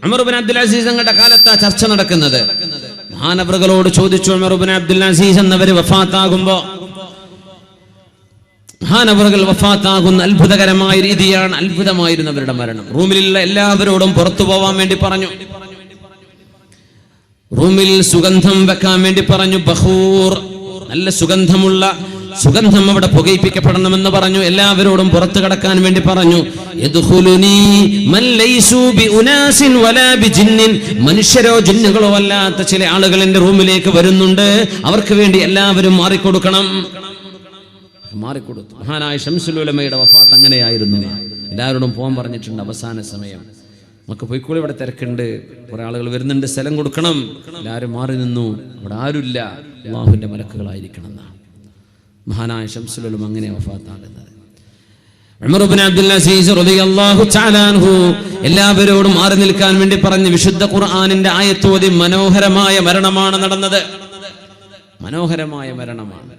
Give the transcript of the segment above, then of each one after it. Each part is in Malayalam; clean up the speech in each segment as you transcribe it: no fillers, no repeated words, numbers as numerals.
ഉമർ ഇബ്നു അബ്ദുൽ അസീസ് തങ്ങളുടെ കാലത്താ ചർച്ച നടക്കുന്നത്. മഹാനവറുകളോട് ചോദിച്ചു, ഉമർ ഇബ്നു അബ്ദുൽ അസീസ് എന്നവർ വഫാത്താകുമ്പോൾ, മഹാനവറുകൾ വഫാത്താകുന്ന അത്ഭുതകരമായ രീതിയാണ്, അത്ഭുതമായിരുന്നു അവരുടെ മരണം. റൂമിലുള്ള എല്ലാവരോടും പുറത്തു പോവാൻ വേണ്ടി പറഞ്ഞു. റൂമിൽ സുഗന്ധം വെക്കാൻ വേണ്ടി പറഞ്ഞു. ബഖൂർ, നല്ല സുഗന്ധം അവിടെ പുകയിപ്പിക്കപ്പെടണമെന്ന് പറഞ്ഞു. എല്ലാവരോടും പുറത്തു കടക്കാൻ വേണ്ടി പറഞ്ഞു. മനുഷ്യരോ ജിന്നുകളോ അല്ലാത്ത ചില ആളുകൾ എന്റെ റൂമിലേക്ക് വരുന്നുണ്ട്, അവർക്ക് വേണ്ടി എല്ലാവരും മാറിക്കൊടുക്കണം. മാറിക്കൊടുത്തു. മഹാനായ ശംസുൽ ഉലമയുടെ വഫാത്ത് അങ്ങനെയായിരുന്നു. എല്ലാവരോടും പോകാൻ പറഞ്ഞിട്ടുണ്ട്. അവസാന സമയം നമുക്ക് പോയിക്കോളി, ഇവിടെ തിരക്കുണ്ട്, കുറെ ആളുകൾ വരുന്നുണ്ട്, സ്ഥലം കൊടുക്കണം. എല്ലാവരും മാറി നിന്നു. അവിടെ ആരുമില്ല, അല്ലാഹുവിന്റെ മലക്കുകളായിരിക്കണം എന്നാണ് മഹാനായ ശംസുൽ ഉലമ അങ്ങനെ വഫാത്താകുന്നത്. ഉമർ ഇബ്നു അബ്ദുൽ അസീസ് റളിയല്ലാഹു തആല അൻഹു എല്ലാവരോടും മാറി നിൽക്കാൻ വേണ്ടി പറഞ്ഞ് വിശുദ്ധ ഖുർആനിന്റെ ആയത്ത് ഓതി മനോഹരമായ മരണമാണ് നടന്നത്. മനോഹരമായ മരണമാണ്.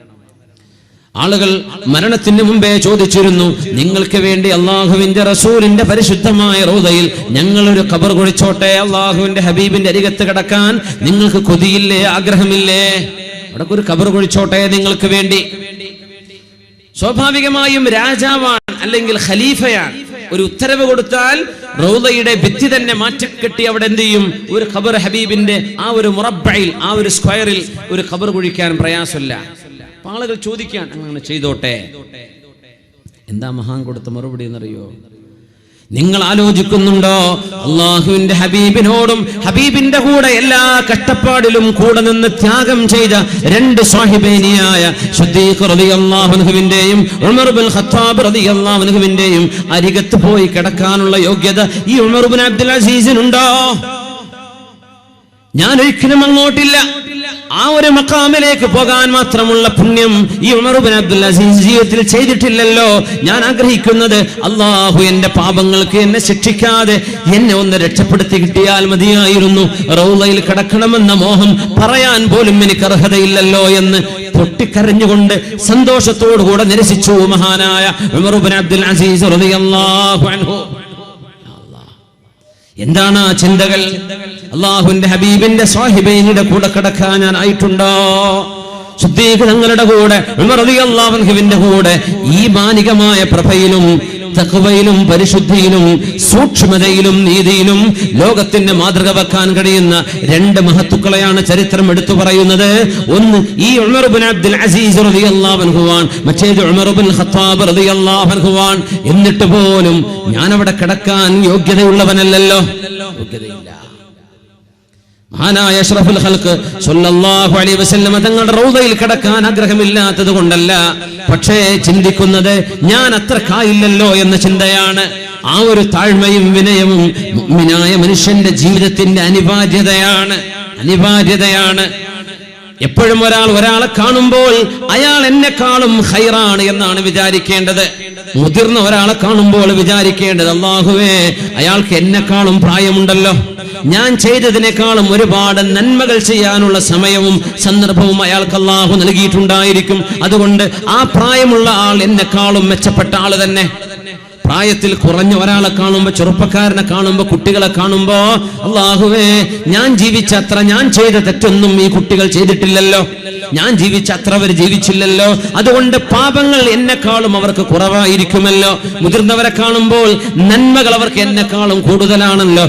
ആളുകൾ മരണത്തിന് മുമ്പേ ചോദിച്ചിരുന്നു, നിങ്ങൾക്ക് വേണ്ടി അള്ളാഹുവിന്റെ റസൂലിന്റെ പരിശുദ്ധമായ റൗദയിൽ ഞങ്ങളൊരു ഖബർ കുഴിച്ചോട്ടെ, അള്ളാഹുവിന്റെ ഹബീബിന്റെ അരികത്ത് കിടക്കാൻ നിങ്ങൾക്ക് കൊതിയില്ലേ, ആഗ്രഹമില്ലേ? അവിടെ ഒരു ഖബർ കുഴിച്ചോട്ടെ നിങ്ങൾക്ക് വേണ്ടി. സ്വാഭാവികമായും രാജാവാണ് അല്ലെങ്കിൽ ഖലീഫയാണ്, ഒരു ഉത്തരവ് കൊടുത്താൽ റൗദയുടെ ഭിത്തി തന്നെ മാറ്റിക്കെട്ടി അവിടെ എന്ത് ചെയ്യും? ഒരു ഖബർ ഹബീബിന്റെ ആ ഒരു മുറബ്ബയിൽ, ആ ഒരു സ്ക്വയറിൽ ഒരു ഖബർ കുഴിക്കാൻ പ്രയാസമില്ല. ആളുകൾ ചോദിക്കാൻ അങ്ങനെ ചെയ്തോട്ടെ. എന്താ മഹാൻ കൊടുത്ത മറുപടി എന്നറിയോ? നിങ്ങൾ ആലോചിക്കുന്നുണ്ടോ അള്ളാഹുവിന്റെ ഹബീബിനോടും ഹബീബിന്റെ കൂടെ എല്ലാ കഷ്ടപ്പാടിലും കൂടെ നിന്ന് ത്യാഗം ചെയ്ത രണ്ട് സാഹിബേനിയായ സിദ്ദീഖ് റളിയല്ലാഹു അൻഹുവിന്റെയും ഉമർ ഇബ്നുൽ ഖത്താബ് റളിയല്ലാഹു അൻഹുവിന്റെയും അരികത്ത് പോയി കിടക്കാനുള്ള യോഗ്യത ഈ ഉമർ ഇബ്നു അബ്ദുൽ അസീസിനുണ്ടോ? ഞാൻ ഒരിക്കലും അങ്ങോട്ടില്ല. ആ ഒരു മഖാമിലേക്ക് പോകാൻ മാത്രമുള്ള പുണ്യം ഈ ഉമർ ഇബ്നു അബ്ദുൽ അസീസ് ജീവിതത്തിൽ ചെയ്തിട്ടില്ലല്ലോ. ഞാൻ ആഗ്രഹിക്കുന്നത് അല്ലാഹു എന്റെ പാപങ്ങൾക്ക് എന്നെ ശിക്ഷിക്കാതെ എന്നെ ഒന്ന് രക്ഷപ്പെടുത്തി കിട്ടിയാൽ മതിയായിരുന്നു. റൗളയിൽ കിടക്കണമെന്ന മോഹം പറയാൻ പോലും എനിക്ക് അർഹതയില്ലല്ലോ എന്ന് പൊട്ടിക്കരഞ്ഞുകൊണ്ട് സന്തോഷത്തോടുകൂടെ നിരസിച്ചു മഹാനായ ഉമർ ഇബ്നു അബ്ദുൽ അസീസ് റളിയല്ലാഹു അൻഹു. എന്താണ് ആ ചിന്തകൾ? അള്ളാഹുവിന്റെ ഹബീബിന്റെ സാഹിബൈനിയുടെ കൂടെ കിടക്കാൻ ഞാൻ ആയിട്ടുണ്ടോ? സിദ്ദീഖ് തങ്ങളുടെ കൂടെ, ഉമർ റളിയല്ലാഹു അൻഹുവിന്റെ കൂടെ ഈ മാനികമായ പ്രഭയിലും തഖ്വയിലും പരിശുദ്ധിയിലും സൂക്ഷ്മതയിലും നീതിയിലും ലോകത്തിന്റെ മാതൃക വെക്കാൻ കഴിയുന്ന രണ്ട് മഹത്തുക്കളെയാണ് ചരിത്രം എടുത്തു പറയുന്നത്. ഒന്ന് ഈ ഉമർ ഇബ്നു അബ്ദുൽ അസീസ് റളിയല്ലാഹു അൻഹുവാൻ, മറ്റേത് ഉമർ ഇബ്നുൽ ഖത്താബ് റളിയല്ലാഹു അൻഹുവാൻ. എന്നിട്ട് പോലും ഞാൻ അവിടെ കിടക്കാൻ യോഗ്യതയുള്ളവനല്ലല്ലോ, യോഗ്യതയില്ല. മഹാനായ അഷ്റഫുൽ ഖൽഖ് സ്വല്ലല്ലാഹു അലൈഹി വസല്ലം തങ്ങളുടെ റൗദയിൽ കിടക്കാൻ ആഗ്രഹമില്ലാത്തത് കൊണ്ടല്ല, പക്ഷേ ചിന്തിക്കുന്നത് ഞാൻ അത്രക്കായില്ലല്ലോ എന്ന ചിന്തയാണ്. ആ ഒരു താഴ്മയും വിനയവും മുഅ്മിനായ മനുഷ്യന്റെ ജീവിതത്തിന്റെ അനിവാര്യതയാണ്. എപ്പോഴും ഒരാളെ കാണുമ്പോൾ അയാൾ എന്നെക്കാളും ഖൈറാണ് എന്നാണ് വിചാരിക്കേണ്ടത്. മുതിർന്ന ഒരാളെ കാണുമ്പോൾ വിചാരിക്കേണ്ടത്, അല്ലാഹുവേ അയാൾക്ക് എന്നെക്കാളും പ്രായമുണ്ടല്ലോ, ഞാൻ ചെയ്തതിനേക്കാളും ഒരുപാട് നന്മകൾ ചെയ്യാനുള്ള സമയവും സന്ദർഭവും അയാൾക്ക് അല്ലാഹു നൽകിയിട്ടുണ്ടായിരിക്കും. അതുകൊണ്ട് ആ പ്രായമുള്ള ആൾ എന്നെക്കാളും മെച്ചപ്പെട്ട ആള് തന്നെ. പ്രായത്തിൽ കുറഞ്ഞ ഒരാളെ കാണുമ്പോ, ചെറുപ്പക്കാരനെ കാണുമ്പോ, കുട്ടികളെ കാണുമ്പോ, അല്ലാഹുവേ ഞാൻ ജീവിച്ച അത്ര, ഞാൻ ചെയ്ത തെറ്റൊന്നും ഈ കുട്ടികൾ ചെയ്തിട്ടില്ലല്ലോ, ഞാൻ ജീവിച്ച അത്ര അവർ ജീവിച്ചില്ലല്ലോ, അതുകൊണ്ട് പാപങ്ങൾ എന്നെക്കാളും അവർക്ക് കുറവായിരിക്കുമല്ലോ. മുതിർന്നവരെ കാണുമ്പോൾ നന്മകൾ അവർക്ക് എന്നെക്കാളും കൂടുതലാണല്ലോ.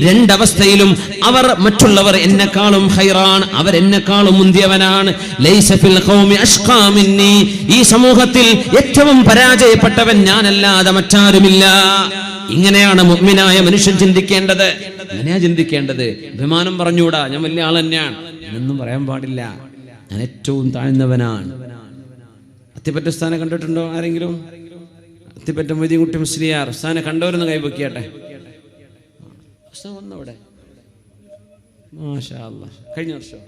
രണ്ടവസ്ഥയിലും അവർ, മറ്റുള്ളവർ എന്നെക്കാളും ഖൈറാണ്, അവരെന്നെക്കാളും മുന്തിയവനാണ്. ലൈസ ഫിൽ ഖൗമി അഷ്ഖാ മിന്നി, ഈ സമൂഹത്തിൽ ഏറ്റവും പരാജയപ്പെട്ടവൻ ഞാനല്ലാതെ മറ്റാരുമില്ല. ഇങ്ങനെയാണ് മുഅ്മിനായ മനുഷ്യൻ ചിന്തിക്കേണ്ടത്. അങ്ങനെയാ ചിന്തിക്കേണ്ടത്. അഭിമാനം പറഞ്ഞൂടാ, ഞാൻ വലിയ ആൾ തന്നെയാണ് എന്നൊന്നും പറയാൻ പാടില്ല. ഞാൻ ഏറ്റവും താഴ്ന്നവനാണ്. അത്തിപ്പറ്റ സ്ഥാനം കണ്ടിട്ടുണ്ടോ ആരെങ്കിലും? അത്തിപ്പറ്റ മൊയ്തീൻകുട്ടി മുസ്ലിയാർ സ്ഥാനം കണ്ടവരെന്ന് കൈവയ്ക്കട്ടെ. വന്നവിടെ മാഷാ അല്ലാഹ്. കഴിഞ്ഞ വർഷം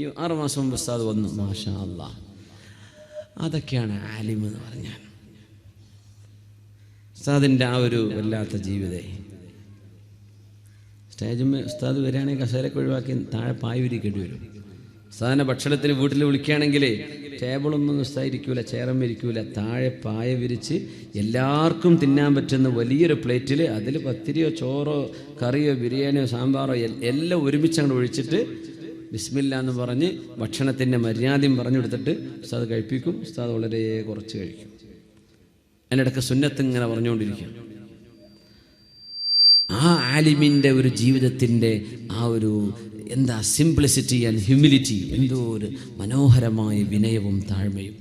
ഈ 6 മാസം മുമ്പ് ഉസ്താദ് വന്നു. മാഷാ അല്ലാഹ്. അതൊക്കെയാണ് ആലിം എന്ന് പറഞ്ഞാൽ. ഉസ്താദിൻ്റെ ആ ഒരു വല്ലാത്ത ജീവിതേ. സ്റ്റേജിൽ ഉസ്താദ് വരികയാണെങ്കിൽ കസേരയൊക്കെ ഒഴിവാക്കി താഴെ പായ വിരിക്കേണ്ടി വരും. ഉസ്താദിനെ ഭക്ഷണത്തിന് വീട്ടിൽ വിളിക്കുകയാണെങ്കിൽ ടേബിളൊന്നും ഉസ്താദിരിക്കൂല, ചെയറൊന്നും ഇരിക്കൂല, താഴെ പായ വിരിച്ച് എല്ലാവർക്കും തിന്നാൻ പറ്റുന്ന വലിയൊരു പ്ലേറ്റിൽ അതിൽ പത്തിരിയോ ചോറോ കറിയോ ബിരിയാണിയോ സാമ്പാറോ എല്ലാം ഒരുമിച്ച് അങ്ങോട്ട് ഒഴിച്ചിട്ട് ബിസ്മില്ല എന്ന് പറഞ്ഞ് ഭക്ഷണത്തിൻ്റെ മര്യാദയും പറഞ്ഞു കൊടുത്തിട്ട് ഉസ്താദ് കഴിപ്പിക്കും. ഉസ്താദ് വളരെ കുറച്ച് കഴിക്കും. അതിനിടയ്ക്ക് സുന്നത്ത് ഇങ്ങനെ പറഞ്ഞുകൊണ്ടിരിക്കും. ആ ആലിമിൻ്റെ ഒരു ജീവിതത്തിൻ്റെ ആ ഒരു എന്താ സിംപ്ലിസിറ്റി ആൻഡ് ഹ്യൂമിലിറ്റി, എന്തോ ഒരു മനോഹരമായ വിനയവും താഴ്മയും.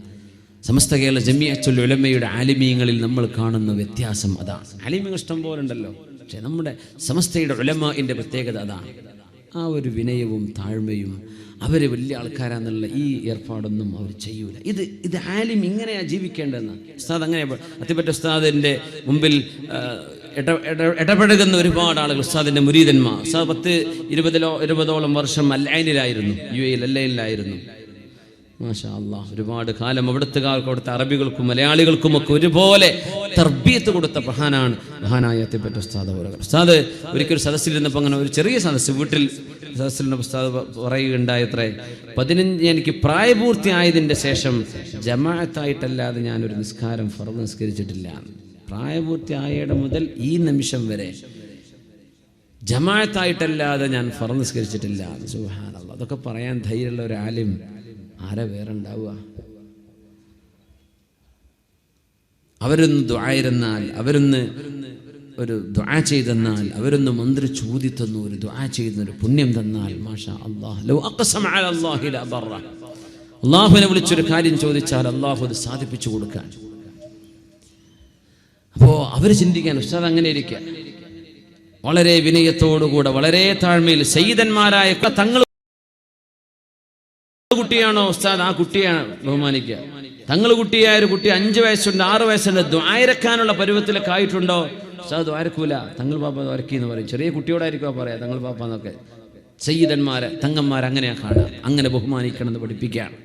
സമസ്ത കേരള ജമിയത്തുൽ ഉലമയുടെ ആലിമീങ്ങളിൽ നമ്മൾ കാണുന്ന വ്യത്യാസം അതാണ്. ആലിമീങ്ങൾ ഇഷ്ടം പോലെ ഉണ്ടല്ലോ, പക്ഷേ നമ്മുടെ സമസ്തയുടെ ഉലമാഇൻ്റെ പ്രത്യേകത അതാണ്. ആ ഒരു വിനയവും താഴ്മയും. അവർ വലിയ ആൾക്കാരാന്നുള്ള ഈ ഏർപ്പാടൊന്നും അവർ ചെയ്യൂല. ഇത് ആലിം ഇങ്ങനെയാണ് ജീവിക്കേണ്ടതെന്ന് ഉസ്താദ് അങ്ങനെ അത്തിപ്പറ്റ ഉസ്താദിൻ്റെ മുമ്പിൽ ഇടപെടുന്ന ഒരുപാട് ആളുകൾ, ഉസ്താദിൻ്റെ മുരീദന്മാർ. ഉസ്താദ് 20-ഓളം വർഷം അല്ലൈനിലായിരുന്നു, UAE അല്ലൈനിലായിരുന്നു. മാഷാ അല്ലാഹ്, ഒരുപാട് കാലം അവിടുത്തെ അറബികൾക്കും മലയാളികൾക്കും ഒക്കെ ഒരുപോലെ തർബീയത്ത് കൊടുത്ത മഹാനായ അത്തിപ്പറ്റ ഉസ്താദ് അവர்கள். ഉസ്താദ് ഒരിക്കലും സദസ്സിലിരുന്നപ്പോൾ അങ്ങനെ ഒരു ചെറിയ സദസ്സ് വീട്ടിൽ സദസ്സിലിരുന്നപ്പോൾ ഉസ്താദ് പറയുകയുണ്ടായത്രേ, 15 എനിക്ക് പ്രായപൂർത്തിയായതിൻ്റെ ശേഷം ജമാഅത്തായിട്ടല്ലാതെ ഞാനൊരു നിസ്കാരം ഫർദ് നിസ്കരിച്ചിട്ടില്ല. പ്രായപൂർത്തിയായയുടെ മുതൽ ഈ നിമിഷം വരെ ജമാഅത്തായിട്ടല്ലാതെ ഞാൻ ഫർദ് നിസ്കരിച്ചിട്ടില്ല. സുബ്ഹാനല്ലാഹ്, അതൊക്കെ പറയാൻ ധൈര്യമുള്ള ഒരു ആലിം ആരാ വേറെ ഉണ്ടാവുക? അവരൊന്ന് ദുആയിരുന്നാൽ, അവരൊന്ന് ഒരു ദുആ ചെയ്തെന്നാൽ, അവരൊന്ന് മന്ത്രി ചോദി തന്നു, ഒരു ദുആ ചെയ്യുന്ന ഒരു പുണ്യം തന്നാൽ, മാഷാ അല്ലാഹ്, ലൗ അഖ്സമ അലല്ലാഹി ലബറ, അല്ലാഹുവിനെ വിളിച്ചൊരു കാര്യം ചോദിച്ചാൽ അല്ലാഹു അത് സാധിപ്പിച്ചു കൊടുക്കാൻ. അപ്പോൾ അവർ ചിന്തിക്കാൻ ഉസ്താദ് അങ്ങനെ ഇരിക്കുക, വളരെ വിനയത്തോടുകൂടെ വളരെ താഴ്മയിൽ സയ്യിദന്മാരായ തങ്ങൾ കുട്ടിയാണോ ഉസ്താദ്, ആ കുട്ടിയാണ് ബഹുമാനിക്കുക. തങ്ങൾ കുട്ടിയായ ഒരു കുട്ടി 5 വയസ്സുണ്ട് 6 വയസ്സുണ്ട്, ദ്വാരക്കാനുള്ള പരുവത്തിലൊക്കെ ആയിട്ടുണ്ടോ, ഉസ്താദ് ദ്വാരക്കൂല, തങ്ങൾ പാപ്പ ദ്വാരക്കി എന്ന് പറയും. ചെറിയ കുട്ടിയോടായിരിക്കും പറയാ തങ്ങൾ പാപ്പ എന്നൊക്കെ. സയ്യിദന്മാരെ തങ്ങന്മാരെ അങ്ങനെയാ കാണാം, അങ്ങനെ ബഹുമാനിക്കണം എന്ന് പഠിപ്പിക്കുകയാണ്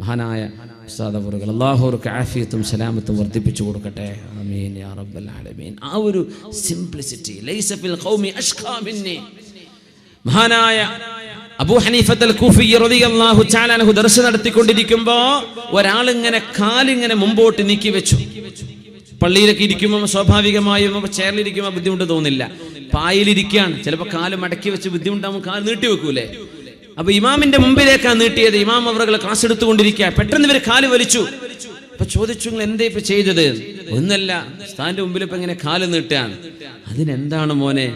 മഹാനായ ഉസ്താദ് അവറുകൾ. അല്ലാഹു അവർക്ക് ആഫിയത്തും സലാമത്തും വർദ്ധിപ്പിച്ചു കൊടുക്കട്ടെ. ആമീൻ യാ റബ്ബൽ ആലമീൻ. ആ ഒരു സിംപ്ലിസിറ്റി, ലൈസ ഫിൽ ഖൗമി അഷ്ഖാ മിന്നി. മഹാനായ അബൂ ഹനീഫത്തുൽ കൂഫി റളിയല്ലാഹു തആല അൻഹു ദർസ് നടത്തിക്കൊണ്ടിരിക്കുമ്പോൾ ഒരാളിങ്ങനെ കാലിങ്ങനെ മുമ്പോട്ട് നീക്കി വെച്ചു. പള്ളിയിലൊക്കെ ഇരിക്കുമ്പോൾ സ്വാഭാവികമായും ചെയറിലിരിക്കുമ്പോൾ ബുദ്ധിമുട്ട് തോന്നില്ല, പായലിരിക്കുകയാണ്, ചിലപ്പോൾ കാല് മടക്കി വെച്ച് ബുദ്ധിമുട്ടാകുമ്പോൾ കാല് നീട്ടി വെക്കൂലേ. അപ്പൊ ഇമാമിന്റെ മുമ്പിലേക്കാണ് നീട്ടിയത്. ഇമാം അവരുടെ ക്ലാസ് എടുത്തുകൊണ്ടിരിക്കുക, പെട്ടെന്ന് ഇവർ കാല് വലിച്ചു. അപ്പൊ ചോദിച്ചു, നിങ്ങൾ എന്താ ഇപ്പൊ ചെയ്തത്? ഒന്നല്ല, സ്ഥാന്റെ മുമ്പിൽ ഇപ്പൊ ഇങ്ങനെ കാല് നീട്ടാണ്. അതിനെന്താണ് മോനെ,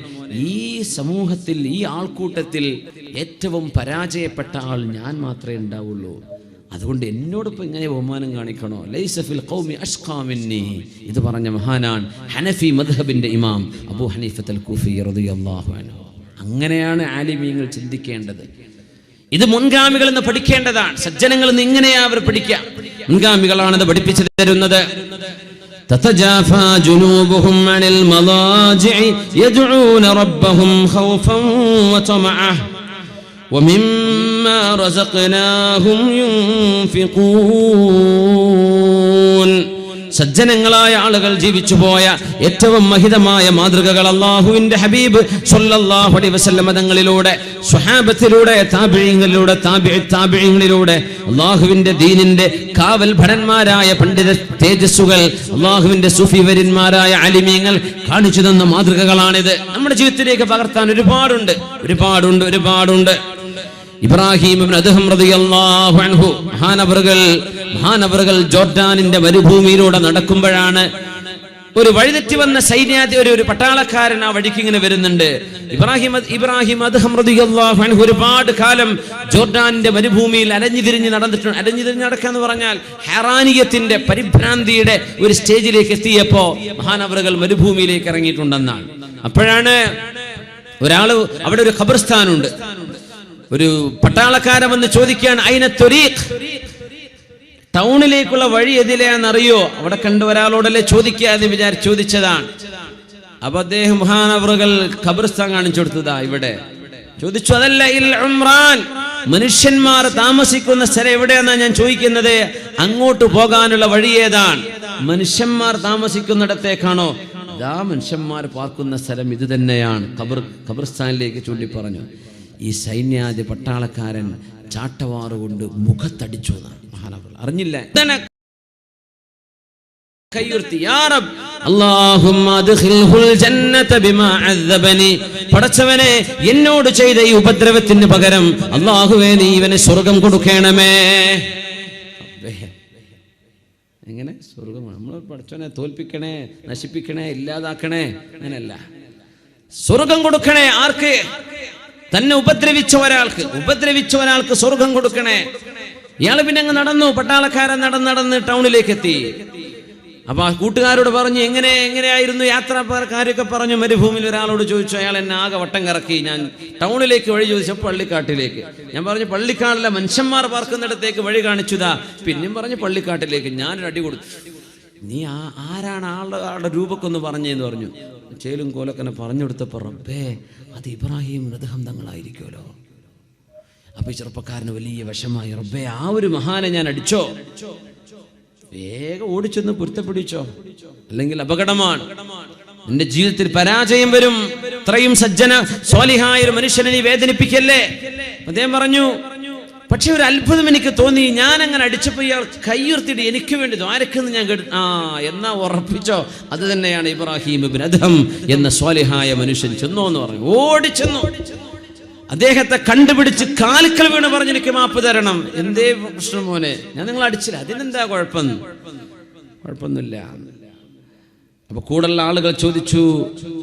ഈ സമൂഹത്തിൽ ഈ ആൾക്കൂട്ടത്തിൽ ഏറ്റവും പരാജയപ്പെട്ട ആൾ ഞാൻ മാത്രമേ ഉണ്ടാവുള്ളൂ, അതുകൊണ്ട് എന്നോടൊപ്പം ഇങ്ങനെ ബഹുമാനം കാണിക്കണോ? ലൈസ ഫിൽ ഖൗമി അഷ്ഖാ മിന്നി. ഇത് പറഞ്ഞ മഹാനാൻ ഹനഫി മദ്ഹബിന്റെ ഇമാം അബൂ ഹനീഫത്തുൽ കൂഫി റളിയല്ലാഹു അൻഹു. അങ്ങനെയാണ് ആലിമീങ്ങൾ ചിന്തിക്കേണ്ടത്. ഇത് മുൻഗാമികളിൽ നിന്ന് പഠിക്കേണ്ടതാണ്. സജ്ജനങ്ങളിൽ നിന്ന് ഇങ്ങനെയാ അവർ പഠിക്കുക. മുൻഗാമികളാണത് പഠിപ്പിച്ചു തരുന്നത്. تتجافى جنوبهم عن المضاجع يدعون ربهم خوفا وطمعا ومما رزقناهم ينفقون. സജ്ജനങ്ങളായ ആളുകൾ ജീവിച്ചു പോയ ഏറ്റവും മഹിതമായ മാതൃകകൾ അല്ലാഹുവിന്റെ ഹബീബ് സ്വല്ലല്ലാഹു അലൈഹി വസല്ലം തങ്ങളിലൂടെ, സ്വഹാബത്തിലൂടെ, താബിഈങ്ങളിലൂടെ, താബിഈങ്ങളിലൂടെ അല്ലാഹുവിന്റെ ദീനിന്റെ കാവൽ ഭടന്മാരായ പണ്ഡിത തേജസ്സുകൾ, അല്ലാഹുവിന്റെ സൂഫി വര്യന്മാരായ ആലിമീങ്ങൾ കാണിച്ചു തന്ന മാതൃകകളാണിത്. നമ്മുടെ ജീവിതത്തിലേക്ക് പകർത്താൻ ഒരുപാടുണ്ട്. ഇബ്രാഹിം ഇബ്നു അദ്ഹം റളിയല്ലാഹു അൻഹു മഹാനവറുകൾ ജോർദാനിന്റെ മരുഭൂമിയിലൂടെ നടക്കുമ്പോഴാണ് ഒരു വഴിതെറ്റി വന്ന ഒരു പട്ടാളക്കാരൻ ആ വഴിക്ക് ഇങ്ങനെ വരുന്നുണ്ട്. ഇബ്രാഹിം അദ്ഹം റളിയല്ലാഹു അൻഹു ഒരുപാട് കാലം ജോർദാനിന്റെ മരുഭൂമിയിൽ അലഞ്ഞു നടക്കാന്ന് പറഞ്ഞാൽ ഹെറാനിയത്തിന്റെ പരിഭ്രാന്തിയുടെ ഒരു സ്റ്റേജിലേക്ക് എത്തിയപ്പോ മഹാനവറുകൾ മരുഭൂമിയിലേക്ക് ഇറങ്ങിയിട്ടുണ്ടെന്നാണ്. അപ്പോഴാണ് അവിടെ ഒരു ഖബർസ്ഥാനുണ്ട്. ഒരു പട്ടാളക്കാരൻ വന്ന് ചോദിക്കുകയാണ്, ഐന ത്വരീഖ്, ടൗണിലേക്കുള്ള വഴി എതിലെയാണെന്നറിയോ? അവിടെ കണ്ട ഒരാളോടല്ലേ ചോദിക്കാതെ ചോദിച്ചതാണ്. അപ്പൊ അദ്ദേഹം മഹാനവറുകൾ ഖബർസ്ഥാൻ കാണിച്ചു കൊടുത്തതാ. ഇവിടെ ചോദിച്ചു, അതല്ല ഇൽ ഉംറാൻ, മനുഷ്യന്മാർ താമസിക്കുന്ന സ്ഥലം എവിടെയാന്നാ ഞാൻ ചോദിക്കുന്നത്. അങ്ങോട്ട് പോകാനുള്ള വഴി ഏതാണ്? മനുഷ്യന്മാർ താമസിക്കുന്നിടത്തേക്കാണോ? മനുഷ്യന്മാർ പാർക്കുന്ന സ്ഥലം ഇത് തന്നെയാണ്. ഖബർസ്ഥാനിലേക്ക് ചൂണ്ടി പറഞ്ഞു. ഈ സൈന്യാധി പട്ടാളക്കാരൻ ചാട്ടവാറുകൊണ്ട് മുഖത്തടിച്ചു എന്നാണ് മഹാനവർ അറിഞ്ഞില്ല. കയ്യുർത്തി, യാ റബ്ബ് അല്ലാഹുമ്മ അദ്ഖിൽഹുൽ ജന്നത ബിമാ അദ്ദബനി, പടച്ചവനെ എന്നോട് ചെയ്ത ഈ ഉപദ്രവത്തിന് പകരം അല്ലാഹുവേ നീ ഇവനെ സ്വർഗ്ഗം കൊടുക്കണമേ. എങ്ങനെ സ്വർഗ്ഗം? നമ്മൾ പടച്ചവനെ തോൽപ്പിക്കണേ, നശിപ്പിക്കണേ, ഇല്ലാതാക്കണേ, അങ്ങനെയല്ല. സ്വർഗ്ഗം കൊടുക്കണേ. ആർക്ക്? തന്നെ ഉപദ്രവിച്ച ഒരാൾക്ക് സ്വർഗ്ഗം കൊടുക്കണേ. ഇയാള് പിന്നെ അങ്ങ് നടന്നു, പട്ടാളക്കാരൻ നടന്ന് ടൗണിലേക്ക് എത്തി. അപ്പൊ ആ കൂട്ടുകാരോട് പറഞ്ഞു എങ്ങനെയായിരുന്നു യാത്ര. കാര്യമൊക്കെ പറഞ്ഞു. മരുഭൂമിയിൽ ഒരാളോട് ചോദിച്ചു, അയാൾ എന്നെ ആകെ വട്ടം കറക്കി. ഞാൻ ടൗണിലേക്ക് വഴി ചോദിച്ചപ്പോൾ പള്ളിക്കാട്ടിലേക്ക്. ഞാൻ പറഞ്ഞു പള്ളിക്കാട്ടിലെ മനുഷ്യന്മാർ പാർക്കുന്നിടത്തേക്ക് വഴി കാണിച്ചുതാ. പിന്നെയും പറഞ്ഞു പള്ളിക്കാട്ടിലേക്ക്. ഞാനൊരു അടി കൊടുത്തു. നീ ആരാണ് ആളുടെ രൂപക്കൊന്ന് പറഞ്ഞെന്ന് പറഞ്ഞു. ചേലും കോലൊക്കെ പറഞ്ഞു കൊടുത്തപ്പോൾ റബ്ബേ അത് ഇബ്രാഹിം റദ്ഹം തങ്ങളായിരിക്കുമല്ലോ. അപ്പൊ ഈ ചെറുപ്പക്കാരന് വലിയ വിഷമായി. റബ്ബേ ആ ഒരു മഹാനെ ഞാൻ അടിച്ചോ? വേഗം ഓടിച്ചൊന്ന് പൊരുത്തപ്പിടിച്ചോ, അല്ലെങ്കിൽ അപകടമാണ്, നിന്റെ ജീവിതത്തിൽ പരാജയം വരും. ഇത്രയും സജ്ജന സ്വാലിഹായ ഒരു മനുഷ്യനെ നീ വേദനിപ്പിക്കല്ലേ. അദ്ദേഹം പറഞ്ഞു. പക്ഷെ ഒരു അത്ഭുതം എനിക്ക് തോന്നി. ഞാൻ അങ്ങനെ അടിച്ചപ്പോ ഇയാൾ കയ്യുർത്തിട്ട് എനിക്ക് വേണ്ടി ദ്വാരക്കെന്ന് ഞാൻ എന്നാ ഉറപ്പിച്ചോ അത് തന്നെയാണ് ഇബ്രാഹിം ഇബ്നു അദ്ഹം എന്ന സ്വാലിഹായ മനുഷ്യൻ. ചെന്നോ എന്ന് പറഞ്ഞു. ഓടിച്ചെന്നു. അദ്ദേഹത്തെ കണ്ടുപിടിച്ച് കാലിക്കൽ വീണ് പറഞ്ഞു എനിക്ക് മാപ്പ് തരണം. എന്തേ പ്രശ്നം മോനെ? ഞാൻ നിങ്ങൾ അടിച്ചില്ല. അതിനെന്താ കുഴപ്പമൊന്നുമില്ല. അപ്പൊ കൂടുതലുള്ള ആളുകൾ ചോദിച്ചു,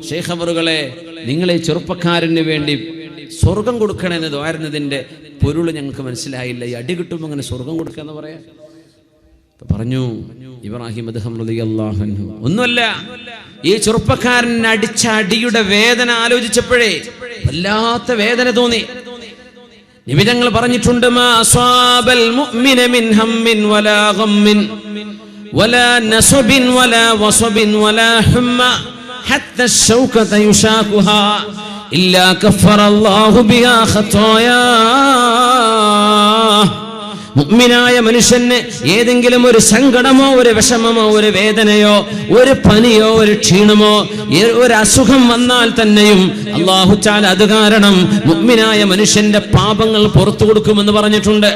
ശൈഖ് അവറുകളെ നിങ്ങളെ ചെറുപ്പക്കാരന് വേണ്ടി സ്വർഗം കൊടുക്കണമെന്ന് ദ്വാരുന്നതിന്റെ പൊരുള് ഞങ്ങൾക്ക് മനസ്സിലായില്ല. ഈ അടി കിട്ടുമ്പോൾ അങ്ങനെ സ്വർഗം കൊടുക്കാന്ന് പറയാ. പറഞ്ഞു ഇബ്രാഹിം അദ്ഹം റളിയല്ലാഹു അൻഹു ഒന്നുമല്ല. ഈ ചെറുപ്പക്കാരൻ അടിച്ച അടിയുടെ വേദന ആലോചിച്ചപ്പോഴേ വല്ലാത്ത വേദന തോന്നി. നിബിതങ്ങൾ പറഞ്ഞിട്ടുണ്ട്, മാ അസ്വാബൽ മുഅ്മിന മിൻ ഹമ്മിൻ വലാ ഗമ്മിൻ വലാ നസബിൻ വലാ വസബിൻ വലാ ഹുമ്മ ഹത്താ അശ്ശൗകത യുശാഖുഹാ ഇല്ലാ കഫറല്ലാഹു ബിഹാ ഖതായാ. മുഅ്മിനായ മനുഷ്യന് ഏതെങ്കിലും ഒരു സങ്കടമോ ഒരു വിഷമമോ ഒരു വേദനയോ ഒരു പനിയോ ഒരു ക്ഷീണമോ ഒരു അസുഖം വന്നാൽ തന്നെയും അല്ലാഹു തആല അത് കാരണം മുഅ്മിനായ മനുഷ്യന്റെ പാപങ്ങൾ പുറത്തു കൊടുക്കുമെന്ന് പറഞ്ഞിട്ടുണ്ട്.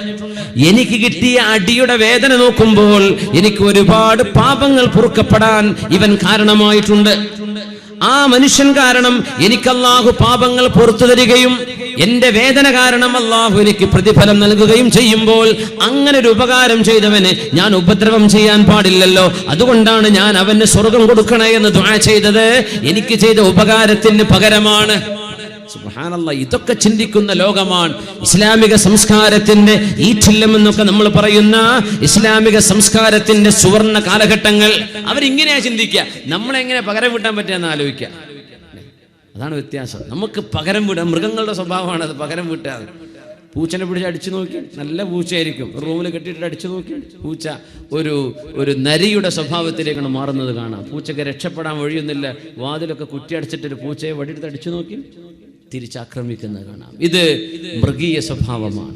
എനിക്ക് കിട്ടിയ അടിയുടെ വേദന നോക്കുമ്പോൾ എനിക്ക് ഒരുപാട് പാപങ്ങൾ പൊറുക്കപ്പെടാൻ ഇവൻ കാരണമായിട്ടുണ്ട്. ആ മനുഷ്യൻ കാരണം എനിക്ക് അല്ലാഹു പാപങ്ങൾ പുറത്തു തരികയും എന്റെ വേദന കാരണം അല്ലാഹു എനിക്ക് പ്രതിഫലം നൽകുകയും ചെയ്യുമ്പോൾ അങ്ങനെ ഒരു ഉപകാരം ചെയ്തവന് ഞാൻ ഉപദ്രവം ചെയ്യാൻ പാടില്ലല്ലോ. അതുകൊണ്ടാണ് ഞാൻ അവന് സ്വർഗം കൊടുക്കണേ എന്ന് ദുആ ചെയ്തത്. എനിക്ക് ചെയ്ത ഉപകാരത്തിന് പകരമാണ്. സുബ്ഹാനല്ലാഹ്, ഇതൊക്കെ ചിന്തിക്കുന്ന ലോകമാണ് ഇസ്ലാമിക സംസ്കാരത്തിന്റെ ഈറ്റില്ലം എന്നൊക്കെ നമ്മൾ പറയുന്ന ഇസ്ലാമിക സംസ്കാരത്തിന്റെ സുവർണ കാലഘട്ടങ്ങൾ. അവരിങ്ങനെയാ ചിന്തിക്കുക. നമ്മളെങ്ങനെ പകരം വീട്ടാൻ പറ്റുമെന്ന് ആലോചിക്കുക. അതാണ് വ്യത്യാസം. നമുക്ക് പകരം വീടാം. മൃഗങ്ങളുടെ സ്വഭാവമാണ് അത്, പകരം വീട്ടാതെ. പൂച്ചനെ പിടിച്ച് അടിച്ചു നോക്കി, നല്ല പൂച്ചയായിരിക്കും. റൂമിൽ കെട്ടിയിട്ട് അടിച്ചു നോക്കി പൂച്ച ഒരു നരിയുടെ സ്വഭാവത്തിലേക്കാണ് മാറുന്നത് കാണാം. പൂച്ചക്ക് രക്ഷപ്പെടാൻ വഴിയൊന്നുമില്ല. വാതിലൊക്കെ കുറ്റി അടിച്ചിട്ടൊരു പൂച്ചയെ വടിയെടുത്ത് അടിച്ചു നോക്കി തിരിച്ചാക്രമിക്കുന്നത് കാണാം. ഇത് മൃഗീയ സ്വഭാവമാണ്.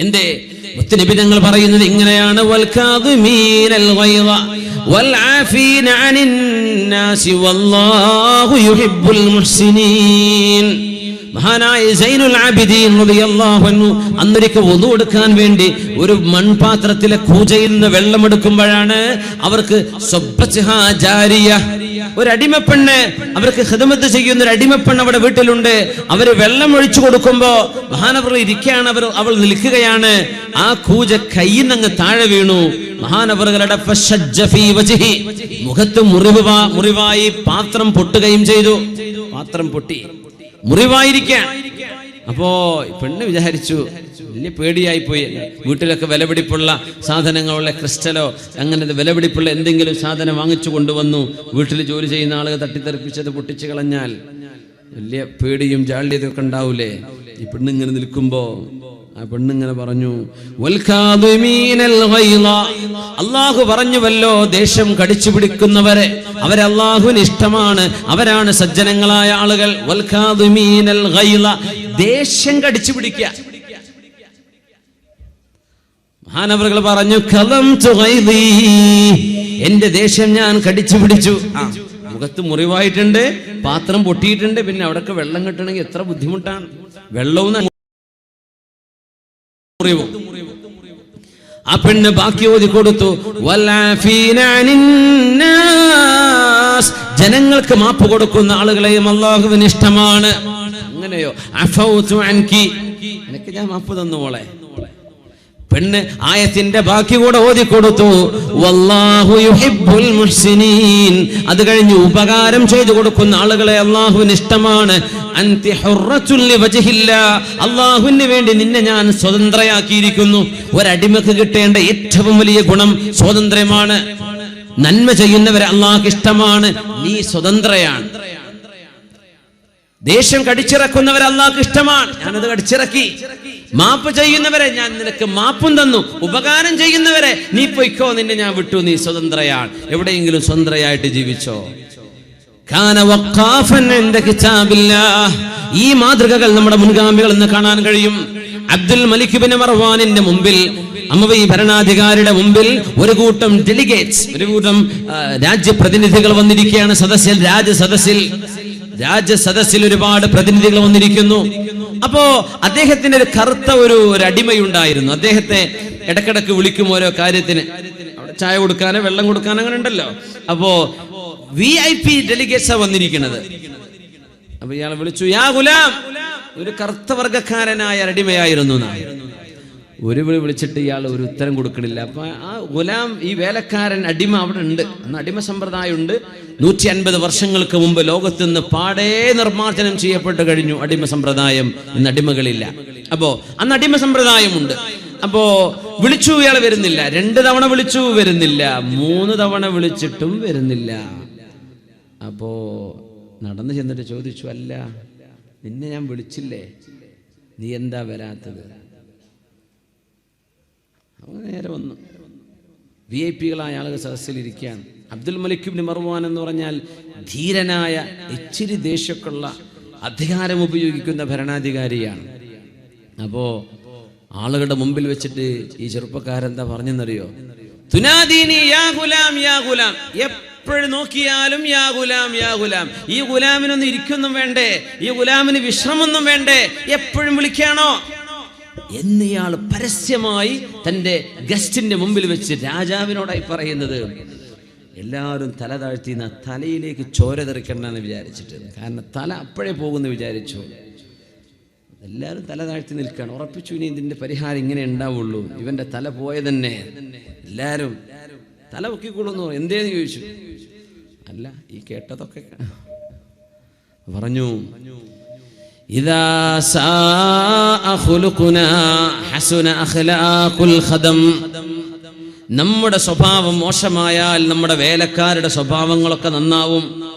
എന്തേ മുത്തുനബിതങ്ങൾ പറയുന്നത് ഇങ്ങനെയാണ്, വൽ കാദിമീനൽ ഗൈള വൽ ആഫീന അനിൻ നാസി വല്ലാഹു യുഹിബ്ബുൽ മുഹ്സിനീൻ. മഹാനായ സൈനുൽ ആബിദീൻ റളിയല്ലാഹു അൻഹു അന്നൊരിക്കൽ വുളു എടുക്കാൻ വേണ്ടി ഒരു മൺപാത്രത്തിലെ കൂജയിൽ നിന്ന് വെള്ളമെടുക്കുമ്പോഴാണ് അവർക്ക് സ്വബ്ബത്ഹാ ജാരിയ, ഒരു അടിമപ്പെണ്ണ്, അവർക്ക് ഖിദ്മത്ത് ചെയ്യുന്ന ഒരു അടിമപ്പെണ്ണ് അവിടെ വീട്ടിലുണ്ട്. അവര് വെള്ളം ഒഴിച്ചു കൊടുക്കുമ്പോ മഹാനവർ ഇരിക്കുകയാണ്, അവൾ നിൽക്കുകയാണ്. ആ കൂജ കയ്യിൽ നിന്ന് താഴെ വീണു. മഹാനവറുകളുടെ മുഖത്ത് മുറിവായി പാത്രം പൊട്ടുകയും ചെയ്തു. പാത്രം പൊട്ടി മുറിവായിരിക്കാൻ. അപ്പോ പെണ്ണ് വിചാരിച്ചു, വലിയ പേടിയായി പോയി. വീട്ടിലൊക്കെ വിലപിടിപ്പുള്ള സാധനങ്ങളുള്ള ക്രിസ്റ്റലോ അങ്ങനെ വിലപിടിപ്പുള്ള എന്തെങ്കിലും സാധനം വാങ്ങിച്ചു കൊണ്ടുവന്നു. വീട്ടിൽ ജോലി ചെയ്യുന്ന ആളുകൾ തട്ടിത്തെറിപ്പിച്ചത് പൊട്ടിച്ചു കളഞ്ഞാൽ വലിയ പേടിയും ജാള്യതയൊക്കെ ഉണ്ടാവൂലേ. ഈ പെണ്ണിങ്ങനെ നിൽക്കുമ്പോ ആ പെണ്ണിങ്ങനെ പറഞ്ഞു, അല്ലാഹു പറഞ്ഞുവല്ലോ, ദേഷ്യം കടിച്ചു പിടിക്കുന്നവരെ അവരെ അല്ലാഹുവിന് ഇഷ്ടമാണ്, അവരാണ് സജ്ജനങ്ങളായ ആളുകൾ. ദേഷ്യം കടിച്ചു പിടിക്കുക. മഹാനവറുകൾ പറഞ്ഞു, എന്റെ ദേഷ്യം ഞാൻ കടിച്ചു പിടിച്ചു. മുഖത്ത് മുറിവായിട്ടുണ്ട്, പാത്രം പൊട്ടിയിട്ടുണ്ട്, പിന്നെ അവിടൊക്കെ വെള്ളം കിട്ടണമെങ്കിൽ എത്ര ബുദ്ധിമുട്ടാണ്. വെള്ളവും മുറിവും. ആ പെണ്ണ് ബാക്കി ഓതി കൊടുത്തു, ജനങ്ങൾക്ക് മാപ്പ് കൊടുക്കുന്ന ആളുകളെയും അല്ലാഹുവിന് ഇഷ്ടമാണ്. അങ്ങനെയോ അഫൗതു അൻകി, എനിക്ക് ഞാൻ മാപ്പ് തന്നു മോളെ. പെണ്ണ് ആയത്തിന്റെ ബാക്കി കൂടെ ഓതി കൊടുത്തു, വല്ലാഹു യുഹിബ്ബുൽ മുഹ്സിനീൻ. അത് കഴിഞ്ഞ് ഉപകാരം ചെയ്തു കൊടുക്കുന്ന ആളുകളെ അല്ലാഹുവിന് ഇഷ്ടമാണ്. അൻതി ഹുർറത്തുൽ ലിവജ്ഹില്ലാ, അല്ലാഹുവിന് വേണ്ടി നിന്നെ ഞാൻ സ്വതന്ത്രയാക്കിയിരിക്കുന്നു. ഒരടിമക്ക് കിട്ടേണ്ട ഏറ്റവും വലിയ ഗുണം സ്വാതന്ത്ര്യമാണ്. നന്മ ചെയ്യുന്നവരെ അല്ലാഹുവിന് ഇഷ്ടമാണ്. നീ സ്വതന്ത്രയാണ്. ദേഷ്യം കടിച്ചിറക്കുന്നവരെ അല്ലാഹുവിന് ഇഷ്ടമാണ്. ഞാനത് കടിച്ചിറക്കി. മാപ്പ് ചെയ്യുന്നവരെ ഞാൻ നിനക്ക് മാപ്പും തന്നു. ഉപകാരം ചെയ്യുന്നവരെ നീ പൊയ്ക്കോ, നിന്നെ ഞാൻ വിട്ടു, നീ സ്വതന്ത്രയാണ്. എവിടെയെങ്കിലും സ്വതന്ത്രയായിട്ട് ജീവിച്ചോ. കാന വഖാഫൻ ഇൻദ കിതാബില്ലാഹ്. ഈ മാതൃകകൾ നമ്മുടെ മുൻഗാമികൾ എന്ന് കാണാൻ കഴിയും. അബ്ദുൽ മലിക് ഇബ്നു മർവാനിന്റെ മുമ്പിൽ, അമവി ഭരണാധികാരിയുടെ മുമ്പിൽ ഒരു കൂട്ടം ഡെലിഗേറ്റ്സ്, ഒരു കൂട്ടം രാജ്യപ്രതിനിധികൾ വന്നിരിക്കുകയാണ്. രാജ്യസദസ്സിൽ ഒരുപാട് പ്രതിനിധികൾ വന്നിരിക്കുന്നു. അപ്പോ അദ്ദേഹത്തിന് ഒരു കറുത്ത ഒരു അടിമയുണ്ടായിരുന്നു. അദ്ദേഹത്തെ ഇടക്കിടക്ക് വിളിക്കും ഓരോ കാര്യത്തിന്. അവിടെ ചായ കൊടുക്കാനോ വെള്ളം കൊടുക്കാനോ അങ്ങനെ ഉണ്ടല്ലോ. അപ്പോ VIP ഡെലിഗേറ്റ്സാ വന്നിരിക്കുന്നത്. അപ്പൊ ഇയാളെ വിളിച്ചു, യാ ഗുലാം. ഒരു കറുത്ത വർഗക്കാരനായ അടിമയായിരുന്നു. ഒരു വിളിച്ചിട്ട് ഇയാൾ ഒരു ഉത്തരം കൊടുക്കണില്ല. അപ്പൊ ആ ഗുലാം, ഈ വേലക്കാരൻ അടിമ അവിടെ ഉണ്ട്. അന്ന് അടിമ സമ്പ്രദായം ഉണ്ട്. 150 വർഷങ്ങൾക്ക് മുമ്പ് ലോകത്ത് നിന്ന് പാടേ നിർമ്മാർജ്ജനം ചെയ്യപ്പെട്ട് കഴിഞ്ഞു അടിമ സമ്പ്രദായം. ഇന്ന് അടിമകളില്ല. അപ്പോ അന്ന് അടിമ സമ്പ്രദായമുണ്ട്. അപ്പോ വിളിച്ചു, ഇയാൾ വരുന്നില്ല. 2 തവണ വിളിച്ചു, വരുന്നില്ല. 3 തവണ വിളിച്ചിട്ടും വരുന്നില്ല. അപ്പോ നടന്നു ചെന്നിട്ട് ചോദിച്ചു, അല്ല നിന്നെ ഞാൻ വിളിച്ചില്ലേ, നീ എന്താ വരാത്തത്? അവൻ നേരെ വന്നു. VIP-കളായ ആളുകൾ സദസ്സിലിരിക്കുകയാണ്. അബ്ദുൽ മലിക് ഇബ്നു മർവാൻ എന്ന് പറഞ്ഞാൽ ധീരനായ, ഇച്ചിരി ദേഷ്യമൊക്കെയുള്ള, അധികാരം ഉപയോഗിക്കുന്ന ഭരണാധികാരിയാണ്. അപ്പോ ആളുകളുടെ മുമ്പിൽ വെച്ചിട്ട് ഈ ചെറുപ്പക്കാരെന്താ പറഞ്ഞെന്നറിയോ? തുനാദീനി യാ ഗുലാം യാ ഗുലാം. എപ്പോഴും നോക്കിയാലും യാ ഗുലാം യാ ഗുലാം. ഈ ഗുലാമിനൊന്നും ഇരിക്കൊന്നും വേണ്ടേ, ഈ ഗുലാമിന് വിശ്രമൊന്നും വേണ്ടേ, എപ്പോഴും വിളിക്കാണോ എന്നിയാൾ പരസ്യമായി തന്റെ ഗസ്റ്റിന്റെ മുമ്പിൽ വെച്ച് രാജാവിനോടായി പറയുന്നത്. എല്ലാവരും തല താഴ്ത്തി, തലയിലേക്ക് ചോര തെറിക്കണ്ടെന്ന് വിചാരിച്ചിട്ട്. കാരണം തല അപ്പോഴേ പോകുന്നു വിചാരിച്ചു. എല്ലാവരും തല താഴ്ത്തി നിൽക്കുകയാണ്. ഉറപ്പിച്ചു ഇനി ഇതിന്റെ പരിഹാരം ഇങ്ങനെ ഉണ്ടാവുള്ളൂ, ഇവന്റെ തല പോയ തന്നെ. എല്ലാവരും തല പൊക്കിക്കൊള്ളുന്നു. എന്തേന്ന് ചോദിച്ചു. അല്ല, ഈ കേട്ടതൊക്കെ പറഞ്ഞു. ഇദാ സാഅ ഖുലുഖുനാ ഹസന അഖ്ലാഖുൽ ഖദം. നമ്മുടെ സ്വഭാവം മോശമായാൽ നമ്മുടെ വേലക്കാരുടെ സ്വഭാവങ്ങളൊക്കെ നന്നാവും.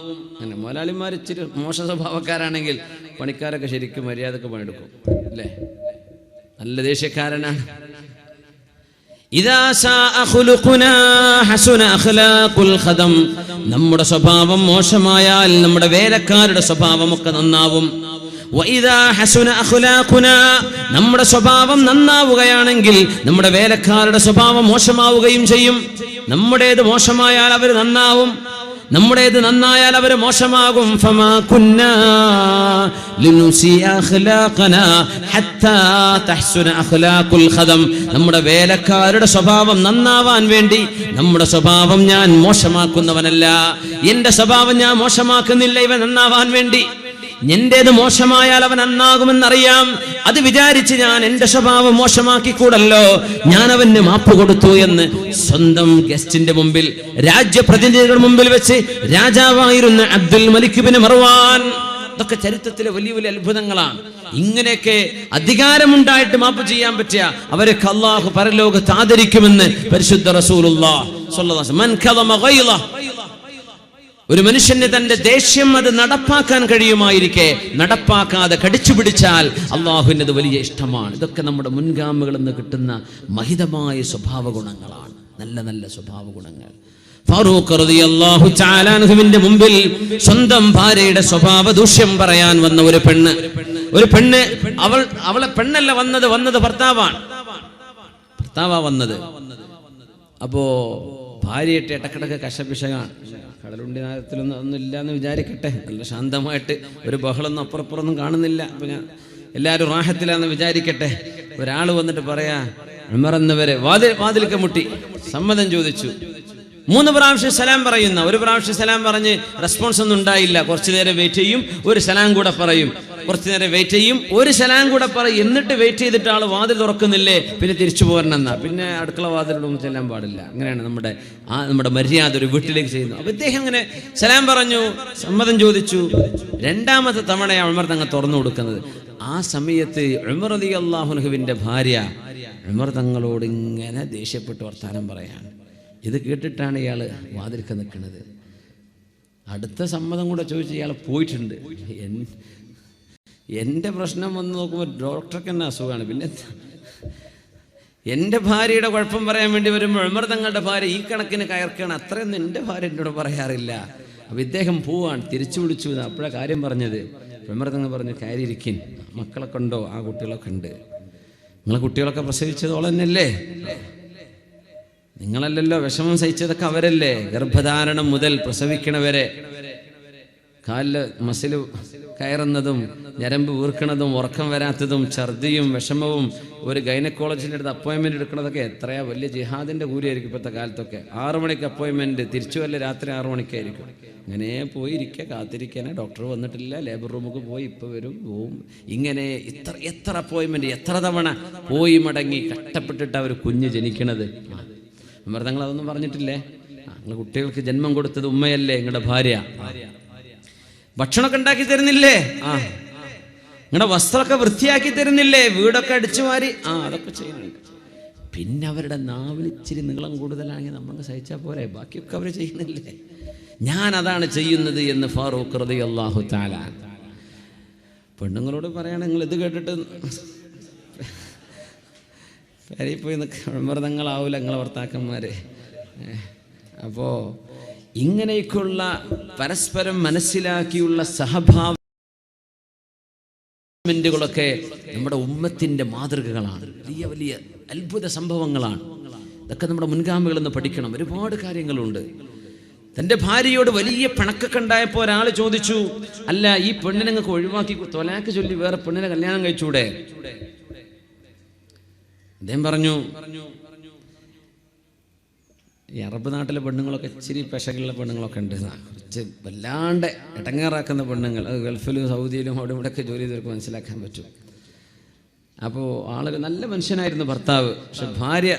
അങ്ങനെ മുതലാളിമാർ ഇച്ചിരി മോശ സ്വഭാവക്കാരാണെങ്കിൽ പണിക്കാരൊക്കെ ശരിക്കും മര്യാദക്ക് പണിയെടുക്കും അല്ലേ? നല്ല ദേഷ്യക്കാരനാണ്. ഇദാ സാഅ ഖുലുഖുനാ ഹസന അഖ്ലാഖുൽ ഖദം. നമ്മുടെ സ്വഭാവം മോശമായാൽ നമ്മുടെ വേലക്കാരുടെ സ്വഭാവമൊക്കെ നന്നാവും. വഇദാ ഹസന അഖ്ലാഖുനാ. നമ്മുടെ സ്വഭാവം നന്നാവുകയാണെങ്കിൽ നമ്മുടെ വേലക്കാരുടെ സ്വഭാവം മോശമാവുകയും ചെയ്യും. നമ്മുടേത് മോശമായാൽ അവർ നന്നാവും, നമ്മുടേത് നന്നായാൽ അവർ മോശമാകും. ഫമാ കുന്നാ ലിനുസി അഖ്ലാഖനാ ഹത്താ തഹ്സുന അഖ്ലാഖുൽ ഖദം. നമ്മുടെ വേലക്കാരുടെ സ്വഭാവം നന്നാവാൻ വേണ്ടി നമ്മുടെ സ്വഭാവം ഞാൻ മോശമാക്കുന്നവനല്ല. എന്റെ സ്വഭാവം ഞാൻ മോശമാക്കുന്നില്ല ഇവ നന്നാവാൻ വേണ്ടി. എന്റേത് മോശമായാൽ അവൻ നന്നാകുമെന്നറിയാം. അത് വിചാരിച്ച് ഞാൻ എന്റെ സ്വഭാവം മോശമാക്കിക്കൂടല്ലോ. ഞാൻ അവന് മാപ്പ് കൊടുത്തു എന്ന് സ്വന്തം ഗസ്റ്റിന്റെ മുമ്പിൽ, രാജ്യപ്രതിനിധികളുടെ മുമ്പിൽ വെച്ച് രാജാവായിരുന്ന അബ്ദുൽ മലിക് ഇബ്നു മർവാൻ. ഇതൊക്കെ ചരിത്രത്തിലെ വലിയ വലിയ അത്ഭുതങ്ങളാണ്. ഇങ്ങനെയൊക്കെ അധികാരമുണ്ടായിട്ട് മാപ്പ് ചെയ്യാൻ പറ്റിയ അവരൊക്കെ അല്ലാഹു പരലോകത്ത് ആദരിക്കുമെന്ന് പരിശുദ്ധ റസൂലുള്ളാഹി സ്വല്ലല്ലാഹു അലൈഹി വസല്ലം. മൻ കദമ ഗൈള. ഒരു മനുഷ്യന് തന്റെ ദേഷ്യം അത് നടപ്പാക്കാൻ കഴിയുമായിരിക്കെ നടപ്പാക്കാതെ കടിച്ചു പിടിച്ചാൽ അള്ളാഹുവിനത് വലിയ ഇഷ്ടമാണ്. ഇതൊക്കെ നമ്മുടെ മുൻഗാമികളിൽ നിന്ന് കിട്ടുന്ന മഹിതമായ സ്വഭാവ ഗുണങ്ങളാണ്, നല്ല നല്ല സ്വഭാവ ഗുണങ്ങൾ. ഫാറൂഖ് റളിയല്ലാഹു തആല അൻഹുവിന്റെ മുമ്പിൽ സ്വന്തം ഭാര്യയുടെ സ്വഭാവ ദൂഷ്യം പറയാൻ വന്ന ഒരു പെണ്ണ് അവളെ പെണ്ണല്ല വന്നത് ഭർത്താവാ വന്നത്. അപ്പോ ഭാര്യയായിട്ട് ഇടക്കിടക്ക് കശപിശകാണ്. കടലുണ്ടി നാരത്തിലൊന്നും ഒന്നും ഇല്ല എന്ന് വിചാരിക്കട്ടെ. നല്ല ശാന്തമായിട്ട് ഒരു ബഹളൊന്നും അപ്പുറപ്പുറമൊന്നും കാണുന്നില്ല. അപ്പൊ ഞാൻ എല്ലാവരും റാഹത്തിലാന്ന് വിചാരിക്കട്ടെ. ഒരാൾ വന്നിട്ട് പറയാ, ഉമർ എന്നവരെ വാതിൽക്ക് മുട്ടി സമ്മതം ചോദിച്ചു. 3 പ്രാവശ്യം സലാം പറയുന്ന, ഒരു പ്രാവശ്യം സലാം പറഞ്ഞ് റെസ്പോൺസ് ഒന്നും ഉണ്ടായില്ല. കുറച്ചു നേരം വെയിറ്റ് ചെയ്യും, ഒരു സലാം കൂടെ പറയും, കുറച്ചു നേരം വെയിറ്റ് ചെയ്യും, ഒരു സലാം കൂടെ പറയും. എന്നിട്ട് വെയിറ്റ് ചെയ്തിട്ട് ആൾ വാതിൽ തുറക്കുന്നില്ലേ, പിന്നെ തിരിച്ചു പോരണമെന്നാ. പിന്നെ അടുക്കള വാതിലൊന്നും ചെല്ലാൻ പാടില്ല. അങ്ങനെയാണ് നമ്മുടെ മര്യാദ ഒരു വീട്ടിലേക്ക് ചെയ്യുന്നത്. അപ്പൊ ഇദ്ദേഹം അങ്ങനെ സലാം പറഞ്ഞു, സമ്മതം ചോദിച്ചു. 2ാമത്തെ തവണയാണ് ഉമർ തങ്ങൾ തുറന്നു കൊടുക്കുന്നത്. ആ സമയത്ത് ഉമർ റളിയല്ലാഹു അൻഹുവിന്റെ ഭാര്യ ഉമർ തങ്ങളോട് ഇങ്ങനെ ദേഷ്യപ്പെട്ട് വർത്താനം പറയാണ്. ഇത് കേട്ടിട്ടാണ് ഇയാൾ വാതിൽക്ക് നിൽക്കുന്നത്. അടുത്ത സമ്മതം കൂടെ ചോദിച്ച് ഇയാൾ പോയിട്ടുണ്ട്. എൻ്റെ പ്രശ്നം വന്ന് നോക്കുമ്പോൾ ഡോക്ടർക്ക് തന്നെ അസുഖമാണ്. പിന്നെ എൻ്റെ ഭാര്യയുടെ കുഴപ്പം പറയാൻ വേണ്ടി വരുമ്പോൾ ഉമർ തങ്ങളുടെ ഭാര്യ ഈ കണക്കിന് കയർക്കാണ്. അത്രയൊന്നും എൻ്റെ ഭാര്യ എന്നോട് പറയാറില്ല. അപ്പം ഇദ്ദേഹം പോവാണ്, തിരിച്ചു വിളിച്ചു. അപ്പോഴാണ് കാര്യം പറഞ്ഞത്. ഉമർ തങ്ങൾ പറഞ്ഞു, കാര്യരിക്കിൻ, മക്കളൊക്കെ ഉണ്ടോ? ആ കുട്ടികളൊക്കെ ഉണ്ട്. നിങ്ങളെ കുട്ടികളൊക്കെ പ്രസവിച്ചത് ഓളെന്നല്ലേ? നിങ്ങളല്ലല്ലോ വിഷമം സഹിച്ചതൊക്കെ അവരല്ലേ? ഗർഭധാരണം മുതൽ പ്രസവിക്കണവരെ കാലില് മസില് കയറുന്നതും ഞരമ്പ് വീർക്കണതും ഉറക്കം വരാത്തതും ഛർദിയും വിഷമവും ഒരു ഗൈനക്കോളജിൻ്റെ അടുത്ത് അപ്പോയിൻമെൻറ്റ് എടുക്കണതൊക്കെ എത്രയാ വലിയ ജിഹാദിൻ്റെ കൂലിയായിരിക്കും ഇപ്പോഴത്തെ കാലത്തൊക്കെ. 6 മണിക്ക് അപ്പോയിൻമെൻറ്റ്, തിരിച്ചു വല്ല രാത്രി 6 മണിക്കായിരിക്കും. ഇങ്ങനെ പോയി ഇരിക്കുക, കാത്തിരിക്കാനേ, ഡോക്ടർ വന്നിട്ടില്ല, ലേബർ റൂമുക്ക് പോയി ഇപ്പോൾ വരും പോവും. ഇങ്ങനെ എത്ര അപ്പോയിൻമെൻറ്റ്, എത്ര തവണ പോയി മടങ്ങി കഷ്ടപ്പെട്ടിട്ട് അവർ കുഞ്ഞ് ജനിക്കണത്. ഉമർ തങ്ങൾ അതൊന്നും പറഞ്ഞിട്ടില്ലേ? നിങ്ങൾ കുട്ടികൾക്ക് ജന്മം കൊടുത്തത് ഉമ്മയല്ലേ, നിങ്ങളുടെ ഭാര്യ. ഭക്ഷണമൊക്കെ ഉണ്ടാക്കി തരുന്നില്ലേ? നിങ്ങളുടെ വസ്ത്രമൊക്കെ വൃത്തിയാക്കി തരുന്നില്ലേ? വീടൊക്കെ അടിച്ചു മാറി അതൊക്കെ ചെയ്യുന്നുണ്ട്. പിന്നെ അവരുടെ നാവിൽ ഇച്ചിരി നീളം കൂടുതലാണെങ്കിൽ നമ്മൾ സഹിച്ചാൽ പോരെ, ബാക്കിയൊക്കെ അവർ ചെയ്യുന്നില്ലേ? ഞാൻ അതാണ് ചെയ്യുന്നത് എന്ന് ഫാറൂഖ് റളിയല്ലാഹു തആല പെണ്ണുങ്ങളോട് പറയണം. നിങ്ങൾ ഇത് കേട്ടിട്ട് പേരിൽ പോയി മൃതങ്ങളാവൂല നിങ്ങളെ ഭർത്താക്കന്മാരെ. അപ്പോൾ ഇങ്ങനെയൊക്കെയുള്ള പരസ്പരം മനസ്സിലാക്കിയുള്ള സഹഭാവങ്ങളൊക്കെ നമ്മുടെ ഉമ്മത്തിൻ്റെ മാതൃകകളാണ്. വലിയ വലിയ അത്ഭുത സംഭവങ്ങളാണ്. ഇതൊക്കെ നമ്മുടെ മുൻഗാമികളിൽ നിന്ന് പഠിക്കണം. ഒരുപാട് കാര്യങ്ങളുണ്ട്. തൻ്റെ ഭാര്യയോട് വലിയ പിണക്കൊക്കെ ഉണ്ടായപ്പോൾ ഒരാൾ ചോദിച്ചു, അല്ല ഈ പെണ്ണിനെ നിങ്ങൾക്ക് ഒഴിവാക്കി തൊലാക്ക് ചൊല്ലി വേറെ പെണ്ണിനെ കല്യാണം കഴിച്ചൂടെ? അദ്ദേഹം പറഞ്ഞു, ഈ അറബ് നാട്ടിലെ പെണ്ണുങ്ങളൊക്കെ ഇച്ചിരി പെശകുള്ള പെണ്ണുങ്ങളൊക്കെ ഉണ്ട്, കുറച്ച് വല്ലാണ്ട് ഇടങ്ങേറാക്കുന്ന പെണ്ണുങ്ങൾ. അത് ഗൾഫിലും സൗദിയിലും അവിടെ ഇവിടെയൊക്കെ ജോലി ചെയ്തവർക്ക് മനസ്സിലാക്കാൻ പറ്റും. അപ്പോൾ ആളുകൾ നല്ല മനുഷ്യനായിരുന്നു ഭർത്താവ്, പക്ഷെ ഭാര്യ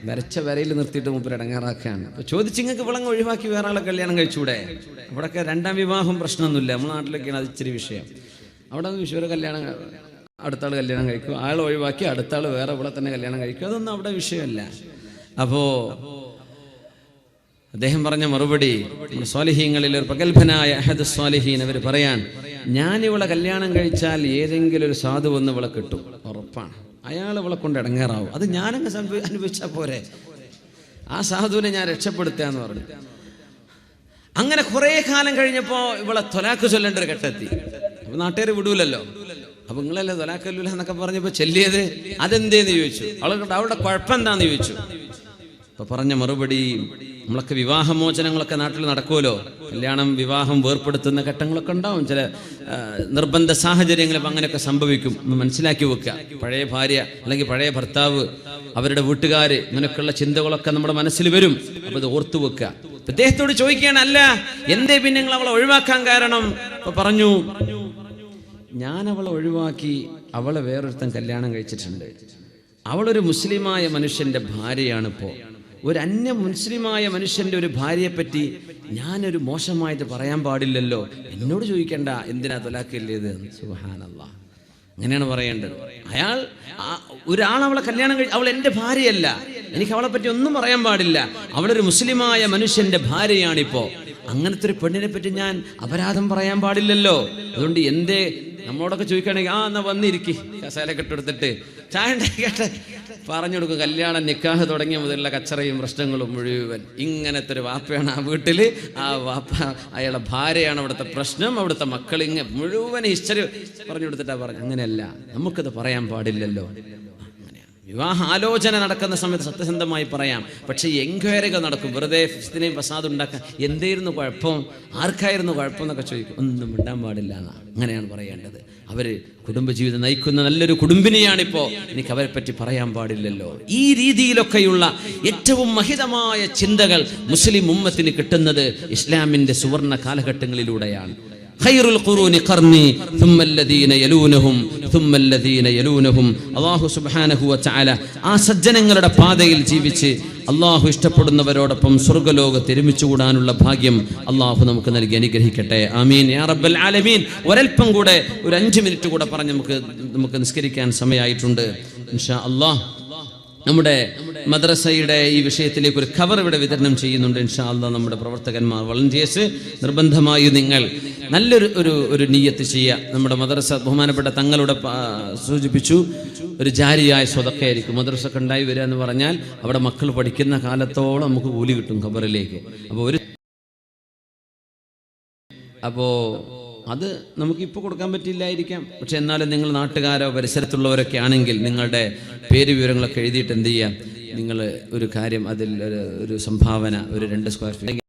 വരച്ച വരയിൽ നിർത്തിയിട്ട് മൂപ്പര് ഇടങ്ങേറാക്കുകയാണ്. അപ്പോൾ ചോദിച്ചു, നിങ്ങൾക്ക് വിളങ്ങ് ഒഴിവാക്കി വേറെ ആളെ കല്യാണം കഴിച്ചൂടെ? അവിടെയൊക്കെ 2ാം വിവാഹം പ്രശ്നമൊന്നുമില്ല. നമ്മുടെ നാട്ടിലൊക്കെയാണ് അത് ഇച്ചിരി വിഷയം. അവിടെ വിഷുവരെ കല്യാണം, അടുത്താൾ കല്യാണം കഴിക്കും, ആൾ ഒഴിവാക്കി അടുത്താൾ വേറെ ഇവിടെ തന്നെ കല്യാണം കഴിക്കും, അതൊന്നും അവിടെ വിഷയമല്ല. അപ്പോൾ അദ്ദേഹം പറഞ്ഞ മറുപടി, സ്വാലിഹീങ്ങളിൽ ഒരു പ്രഗത്ഭനായ അഹദ് സ്വാലിഹീൻ അവർ പറയാൻ, ഞാനിവളെ കല്യാണം കഴിച്ചാൽ ഏതെങ്കിലും ഒരു സാധു വന്ന് ഇവളെ കിട്ടും, ഉറപ്പാണ്. അയാൾ ഇവളെ കൊണ്ട് ഇടങ്ങേറാവും, അത് ഞാനങ്ങ് അനുഭവിച്ചാൽ പോരെ, ആ സാധുവിനെ ഞാൻ രക്ഷപ്പെടുത്തുകയെന്ന് പറഞ്ഞു. അങ്ങനെ കുറേ കാലം കഴിഞ്ഞപ്പോൾ ഇവളെ തൊലാക്ക് ചൊല്ലേണ്ട ഒരു ഘട്ടത്തി. അപ്പൊ നാട്ടുകാർ വിടൂലല്ലോ. അപ്പൊ നിങ്ങളല്ലേ തൊലാക്കല്ലൂല എന്നൊക്കെ പറഞ്ഞപ്പോൾ ചെല്ലിയത്, അതെന്തേന്ന് ചോദിച്ചു. അവളുടെ കുഴപ്പം എന്താന്ന് ചോദിച്ചു. അപ്പൊ പറഞ്ഞ മറുപടി, നമ്മളൊക്കെ വിവാഹമോചനങ്ങളൊക്കെ നാട്ടിൽ നടക്കുമല്ലോ, കല്യാണം വിവാഹം വേർപ്പെടുത്തുന്ന ഘട്ടങ്ങളൊക്കെ ഉണ്ടാവും, ചില നിർബന്ധ സാഹചര്യങ്ങളും അങ്ങനെയൊക്കെ സംഭവിക്കും. ഒന്ന് മനസ്സിലാക്കി വെക്കുക. പഴയ ഭാര്യ അല്ലെങ്കിൽ പഴയ ഭർത്താവ്, അവരുടെ വീട്ടുകാർ, ഇങ്ങനെയൊക്കെയുള്ള ചിന്തകളൊക്കെ നമ്മുടെ മനസ്സിൽ വരും. അപ്പൊ അത് ഓർത്തു വെക്കുക. അദ്ദേഹത്തോട് ചോദിക്കുകയാണ്, അല്ല എന്തേ പിന്നെ നിങ്ങൾ അവളെ ഒഴിവാക്കാൻ കാരണം? അപ്പൊ പറഞ്ഞു, ഞാൻ അവളെ ഒഴിവാക്കി, അവളെ വേറൊരുത്തൻ കല്യാണം കഴിച്ചിട്ടുണ്ട്. അവളൊരു മുസ്ലിമായ മനുഷ്യന്റെ ഭാര്യയാണിപ്പോൾ. ഒരു അന്യ മുസ്ലിമായ മനുഷ്യന്റെ ഒരു ഭാര്യയെ പറ്റി ഞാനൊരു മോശമായിട്ട് പറയാൻ പാടില്ലല്ലോ. എന്നോട് ചോദിക്കണ്ട എന്തിനാ തൊലാക്കില്ലേത്. സുബ്ഹാനല്ലാഹ്, അങ്ങനെയാണ് പറയേണ്ടത്. ഒരാൾ അവളെ കല്യാണം കഴിച്ച്, അവൾ എൻ്റെ ഭാര്യയല്ല, എനിക്ക് അവളെ പറ്റി ഒന്നും പറയാൻ പാടില്ല. അവളൊരു മുസ്ലിമായ മനുഷ്യന്റെ ഭാര്യയാണിപ്പോ. അങ്ങനത്തെ ഒരു പെണ്ണിനെ പറ്റി ഞാൻ അപരാധം പറയാൻ പാടില്ലല്ലോ. അതുകൊണ്ട് എന്തേ നമ്മളോടൊക്കെ ചോദിക്കുകയാണെങ്കിൽ, എന്നാ വന്നിരിക്കും, കസാലൊക്കെ ഇട്ടെടുത്തിട്ട് ചായ ഉണ്ടാക്കിയിട്ട് പറഞ്ഞു കൊടുക്കും. കല്യാണം നിക്കാഹ് തുടങ്ങിയ മുതലുള്ള കച്ചറയും പ്രശ്നങ്ങളും മുഴുവൻ ഇങ്ങനത്തെ ഒരു വാപ്പയാണ് ആ വീട്ടിൽ. ആ വാപ്പ അയാളുടെ ഭാര്യയാണ് അവിടുത്തെ പ്രശ്നം, അവിടുത്തെ മക്കൾ, ഇങ്ങനെ മുഴുവൻ ഹിസ്റ്ററി പറഞ്ഞു കൊടുത്തിട്ടാ പറഞ്ഞു. അങ്ങനെയല്ല, നമുക്കത് പറയാൻ പാടില്ലല്ലോ. അങ്ങനെയാണ് വിവാഹ ആലോചന നടക്കുന്ന സമയത്ത് സത്യസന്ധമായി പറയാം. പക്ഷേ എൻക്വയറികൾ നടക്കും, വെറുതെ ഫിസ്തിനെയും ഫസാദ് ഉണ്ടാക്കാൻ. എന്തായിരുന്നു കുഴപ്പം, ആർക്കായിരുന്നു കുഴപ്പം എന്നൊക്കെ ചോദിക്കും. ഒന്നും മിണ്ടാൻ പാടില്ല എന്നാ, അങ്ങനെയാണ് പറയേണ്ടത്. അവർ കുടുംബജീവിതം നയിക്കുന്ന നല്ലൊരു കുടുംബിനിയാണിപ്പോൾ, എനിക്ക് അവരെ പറ്റി പറയാൻ പാടില്ലല്ലോ. ഈ രീതിയിലൊക്കെയുള്ള ഏറ്റവും മഹിതമായ ചിന്തകൾ മുസ്ലിം ഉമ്മത്തിന് കിട്ടുന്നത് ഇസ്ലാമിൻ്റെ സുവർണ കാലഘട്ടങ്ങളിലൂടെയാണ്. ഖൈറുൽ ഖുറൂനി ഖർനി തുമ്മല്ലദീന യലൂനഹും തുമ്മല്ലദീന യലൂനഹും. അല്ലാഹു സുബ്ഹാനഹു വ തആല ആ സജ്ജനങ്ങളുടെ പാതയിൽ ജീവിച്ച് അല്ലാഹു ഇഷ്ടപ്പെടുന്നവരോടൊപ്പം സ്വർഗ്ഗലോകത്ത് ഒരുമിച്ച് കൂടാനുള്ള ഭാഗ്യം അല്ലാഹു നമുക്ക് നൽകി അനുഗ്രഹിക്കട്ടെ. ആമീൻ യാ റബ്ബൽ ആലമീൻ. ഒരൽപ്പം കൂടെ ഒരു 5 മിനിറ്റ് കൂടെ പറഞ്ഞ് നമുക്ക് നിസ്കരിക്കാൻ സമയമായിട്ടുണ്ട്. ഇൻഷാ അല്ലാഹ് നമ്മുടെ മദ്രസയുടെ ഈ വിഷയത്തിലേക്ക് ഒരു കവർ ഇവിടെ വിതരണം ചെയ്യുന്നുണ്ട്. ഇൻഷാ അല്ലാഹ് നമ്മുടെ പ്രവർത്തകന്മാർ, വളണ്ടിയേഴ്സ്, നിർബന്ധമായി നിങ്ങൾ നല്ലൊരു നിയ്യത്ത് ചെയ്യുക. നമ്മുടെ മദ്രസ ബഹുമാനപ്പെട്ട തങ്ങളുടെ സൂചിപ്പിച്ചു, ഒരു ജാരിയായ സ്വതക്കയായിരിക്കും. മദ്രസ ഉണ്ടായി വരിക എന്ന് പറഞ്ഞാൽ അവിടെ മക്കൾ പഠിക്കുന്ന കാലത്തോളം നമുക്ക് കൂലി കിട്ടും ഖബറിലേക്ക്. അപ്പോൾ അത് നമുക്കിപ്പോൾ കൊടുക്കാൻ പറ്റില്ലായിരിക്കാം. പക്ഷെ എന്നാലും നിങ്ങൾ നാട്ടുകാരോ പരിസരത്തുള്ളവരൊക്കെ ആണെങ്കിൽ നിങ്ങളുടെ പേര് വിവരങ്ങളൊക്കെ എഴുതിയിട്ട് എന്ത് ചെയ്യാം, നിങ്ങൾ ഒരു കാര്യം, അതിൽ ഒരു സംഭാവന, ഒരു 2 സ്ക്വയർ ഫീറ്റ്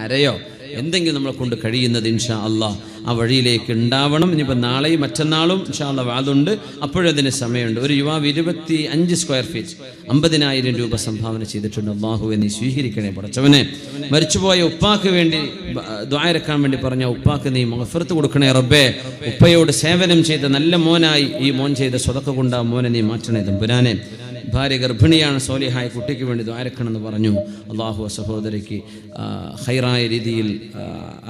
അരയോ എന്തെങ്കിലും നമ്മളെ കൊണ്ട് കഴിയുന്നത് ഇൻഷാ അല്ലാഹ് ആ വഴിയിലേക്ക് ഉണ്ടാവണം. ഇനിയിപ്പോൾ നാളെയും മറ്റന്നാളും ഇൻഷാ അല്ലാഹ് വാതുണ്ട്, അപ്പോഴതിന് സമയമുണ്ട്. ഒരു യുവാവ് 25 സ്ക്വയർ ഫീറ്റ് 50,000 രൂപ സംഭാവന ചെയ്തിട്ടുണ്ട്. അല്ലാഹുവേ നീ സ്വീകരിക്കണേ പടച്ചവനെ. മരിച്ചുപോയ ഉപ്പാക്ക് വേണ്ടി ദുആ ഇറക്കാൻ വേണ്ടി പറഞ്ഞ ഉപ്പാക്ക് നീ മഗ്ഫിറത്ത് കൊടുക്കണേ റബ്ബേ. ഉപ്പയോട് സേവനം ചെയ്ത നല്ല മോനായി ഈ മോൻ ചെയ്ത സ്വതക്ക കൊണ്ട് ആ മോനെ നീ മാറ്റണേ തമ്പുരാനെ. ഭാര്യ ഗർഭിണിയാണ്, സോലിഹായ കുട്ടിക്ക് വേണ്ടി ദ്വാരക്കണമെന്ന് പറഞ്ഞു. അള്ളാഹു സഹോദരിക്ക് ഹൈറായ രീതിയിൽ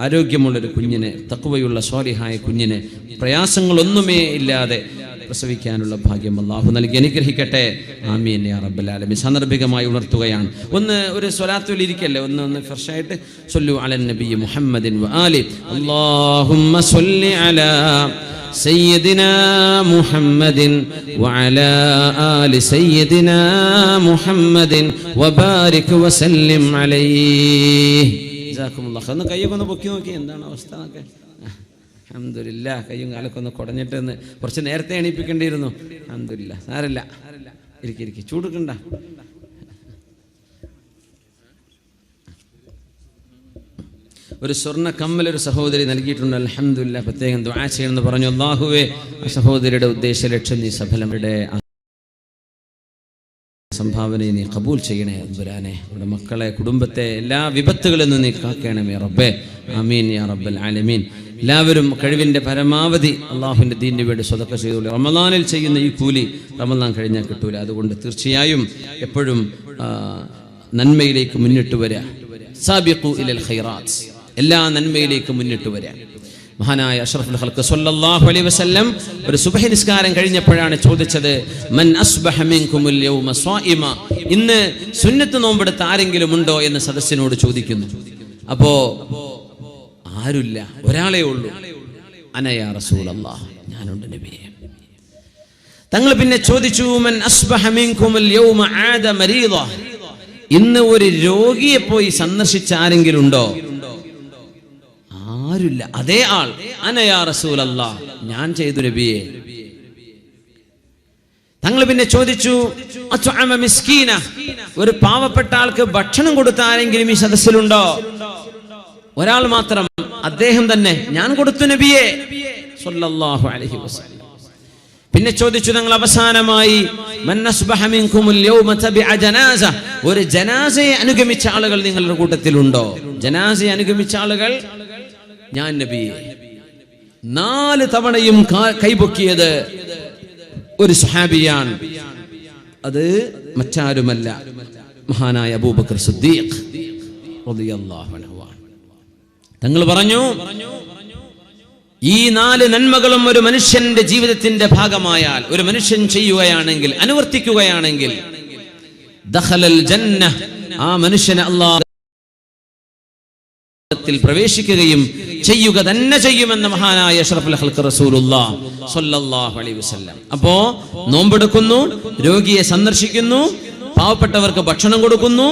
ആരോഗ്യമുള്ളൊരു കുഞ്ഞിനെ, തഖ്വയുള്ള സോലിഹായ കുഞ്ഞിനെ പ്രയാസങ്ങളൊന്നുമേ ഇല്ലാതെ പ്രസവിക്കാനുള്ള ഭാഗ്യം അള്ളാഹു നൽകി അനുഗ്രഹിക്കട്ടെ. ആമീൻ യാ റബ്ബൽ ആലമീൻ. സാന്ദർഭികമായി ഉണർത്തുകയാണ്. ഒരു സ്വലാത്തുൽ ഇരിക്കല്ലേ, ഒന്ന് ഫ്രഷായിട്ട് സല്ലു അലൻ നബി മുഹമ്മദിൻ വ ആലി. അല്ലാഹുമ്മ സല്ലി അലാ سيدنا محمد وعلى آل سيدنا محمد وبارك وسلم عليه. جزاكم الله خير. കയ്യൊക്കെ പൊക്കി നോക്കി എന്താണ് അവസ്ഥ എന്നൊക്കെ. അൽഹംദുലില്ലാഹ്. കയ്യും കാലൊക്കെ ഒന്ന് കുടഞ്ഞിട്ടെന്ന് കുറച്ച് നേരത്തെ എണീപ്പിക്കേണ്ടിയിരുന്നു. അൽഹംദുലില്ലാഹ്. സാരമില്ല, ഇരിക്കി ചൂടുക്കണ്ട. ഒരു സ്വർണ്ണ കമ്മൽ ഒരു സഹോദരി നൽകിയിട്ടുണ്ട്. അൽഹംദുലില്ലാഹ്. പ്രത്യേകം ദുആ ചെയ്യണമെന്ന് പറഞ്ഞു. അല്ലാഹുവേ ആ സഹോദരിയുടെ ഉദ്ദേശ ലക്ഷ്യം നീ സഫലങ്ങളുടെ സംഭാവനയെ നീ കബൂൽ ചെയ്യണേ തമ്പുരാനെ. നമ്മുടെ മക്കളെ, കുടുംബത്തെ എല്ലാ വിപത്തുകളിൽ നിന്ന് നീ കാക്കണമേ റബ്ബേ. ആമീൻ യാ റബ്ബൽ ആലമീൻ. എല്ലാവരും കഴിവിൻ്റെ പരമാവധി അള്ളാഹുവിൻ്റെ ദീനിന് വേണ്ടി സ്വതക്ക ചെയ്തോളൂ. റമദാനിൽ ചെയ്യുന്ന ഈ കൂലി റമദാൻ കഴിഞ്ഞാൽ കിട്ടൂല. അതുകൊണ്ട് തീർച്ചയായും എപ്പോഴും നന്മയിലേക്ക് മുന്നിട്ട് വരിക. സാബിഖു ഇലൽ ഖൈറാത്ത്, എല്ലാ നന്മയിലേക്ക് മുന്നിട്ട് വരിക. മഹാനായ അഷ്റഫുൽ ഖൽഖ് സ്വല്ലല്ലാഹു അലൈഹി വസല്ലം ഒരു സുബ്ഹി നിസ്കാരം കഴിഞ്ഞപ്പോഴാണ് ചോദിച്ചത്, മൻ അസ്ബഹ മിൻകുമുൽ യൗമ സ്വായിമ. ഇന്ന് സുന്നത്ത് നോമ്പെടുത്ത ആരെങ്കിലും ഉണ്ടോ എന്ന് സദസ്സിനോട് ചോദിക്കുന്നു. അപ്പോ ആരുമില്ല, ഒരാളേ ഉള്ളൂ. അന യാ റസൂലല്ലാഹ്, ഞാനുണ്ട് നബിയേ. തങ്ങൾ പിന്നെ ചോദിച്ചു, മൻ അസ്ബഹ മിൻകുമുൽ യൗമ ആദ മരീദ. ഇന്ന് ഒരു രോഗിയെ പോയി സന്ദർശിച്ച ആരെങ്കിലും ഉണ്ടോ? ആരുമില്ല. അതേ ആൾ, അന യാ റസൂലല്ലാഹ്, ഞാൻ ചെയ്തു നബിയേ. തങ്ങൾ പിന്നെ ചോദിച്ചു, അത്അമ മിസ്കീന. ഒരു പാവപ്പെട്ട ആൾക്ക് ഭക്ഷണം കൊടുത്ത ആരെങ്കിലും ഈ സദസ്സിലുണ്ടോ? ഒരാൾ മാത്രം, അദ്ദേഹം തന്നെ, ഞാൻ കൊടുത്തു നബിയേ സ്വല്ലല്ലാഹു അലൈഹി വസല്ലം. പിന്നെ ചോദിച്ചു തങ്ങൾ അവസാനമായി, മൻ അസ്ബഹ മിൻകുമുൽ യൗമ തബിഅ ജനാസ. ഒരു ജനാസയെ അനുഗമിച്ച ആളുകൾ നിങ്ങളുടെ കൂട്ടത്തിലുണ്ടോ? ജനാസയെ അനുഗമിച്ച ആളുകൾ, ഞാൻ നബിയെ. 4 തവണയും കൈപൊക്കിയത് ഒരു സ്വഹാബിയാണ്. അത് മറ്റാരുമല്ല, മഹാനായ അബൂബക്കർ സിദ്ദീഖ് റളിയല്ലാഹു അൻഹു. തങ്ങൾ പറഞ്ഞു, ഈ 4 നന്മകളും ഒരു മനുഷ്യന്റെ ജീവിതത്തിന്റെ ഭാഗമായാൽ, ഒരു മനുഷ്യൻ ചെയ്യുകയാണെങ്കിൽ, അനുവർത്തിക്കുകയാണെങ്കിൽ, ദഖലൽ ജന്ന, ആ മനുഷ്യനെ അല്ലാഹു പ്രവേശിക്കുകയും ചെയ്യുക തന്നെ ചെയ്യുമെന്ന മഹാനായ അഷ്റഫുൽ ഖൽഖ് റസൂലുള്ളാഹി സ്വല്ലല്ലാഹു അലൈഹി വസല്ലം. അപ്പോ നോമ്പെടുക്കുന്നു, രോഗിയെ സന്ദർശിക്കുന്നു, പാവപ്പെട്ടവർക്ക് ഭക്ഷണം കൊടുക്കുന്നു,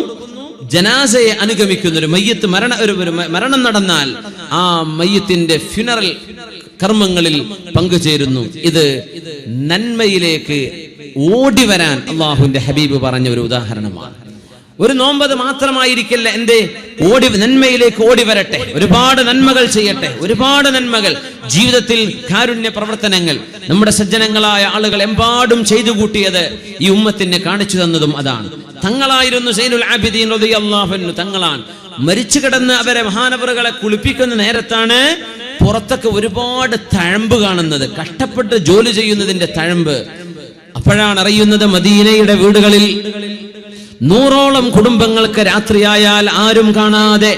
ജനാസയെ അനുഗമിക്കുന്നു. ഒരു മയ്യത്ത് മരണം നടന്നാൽ ആ മയ്യത്തിന്റെ ഫ്യൂനറൽ കർമ്മങ്ങളിൽ പങ്കുചേരുന്നു. ഇത് നന്മയിലേക്ക് ഓടി വരാൻ അള്ളാഹുവിന്റെ ഹബീബ് പറഞ്ഞ ഒരു ഉദാഹരണമാണ്. ഒരു നോമ്പത് മാത്രമായിരിക്കില്ല, എന്തേ ഓടി നന്മയിലേക്ക് ഓടി വരട്ടെ, ഒരുപാട് നന്മകൾ ചെയ്യട്ടെ, ഒരുപാട് നന്മകൾ ജീവിതത്തിൽ, കാരുണ്യ പ്രവർത്തനങ്ങൾ നമ്മുടെ സജ്ജനങ്ങളായ ആളുകൾ എമ്പാടും ചെയ്തു കൂട്ടിയത് ഈ ഉമ്മത്തിനെ കാണിച്ചു തന്നതും അതാണ്. തങ്ങളായിരുന്നു സൈനുൽ ആബിദീൻ റളിയല്ലാഹു അൻഹു. തങ്ങളാണ് മരിച്ചു കിടന്ന് അവരെ മഹാനവറുകളെ കുളിപ്പിക്കുന്ന നേരത്താണ് പുറത്തൊക്കെ ഒരുപാട് തഴമ്പ് കാണുന്നത്, കഷ്ടപ്പെട്ട് ജോലി ചെയ്യുന്നതിന്റെ തഴമ്പ്. അപ്പോഴാണ് അറിയുന്നത് മദീനയുടെ വീടുകളിൽ 100ഓളം കുടുംബങ്ങൾക്ക് രാത്രിയായാൽ ആരും കാണാതെ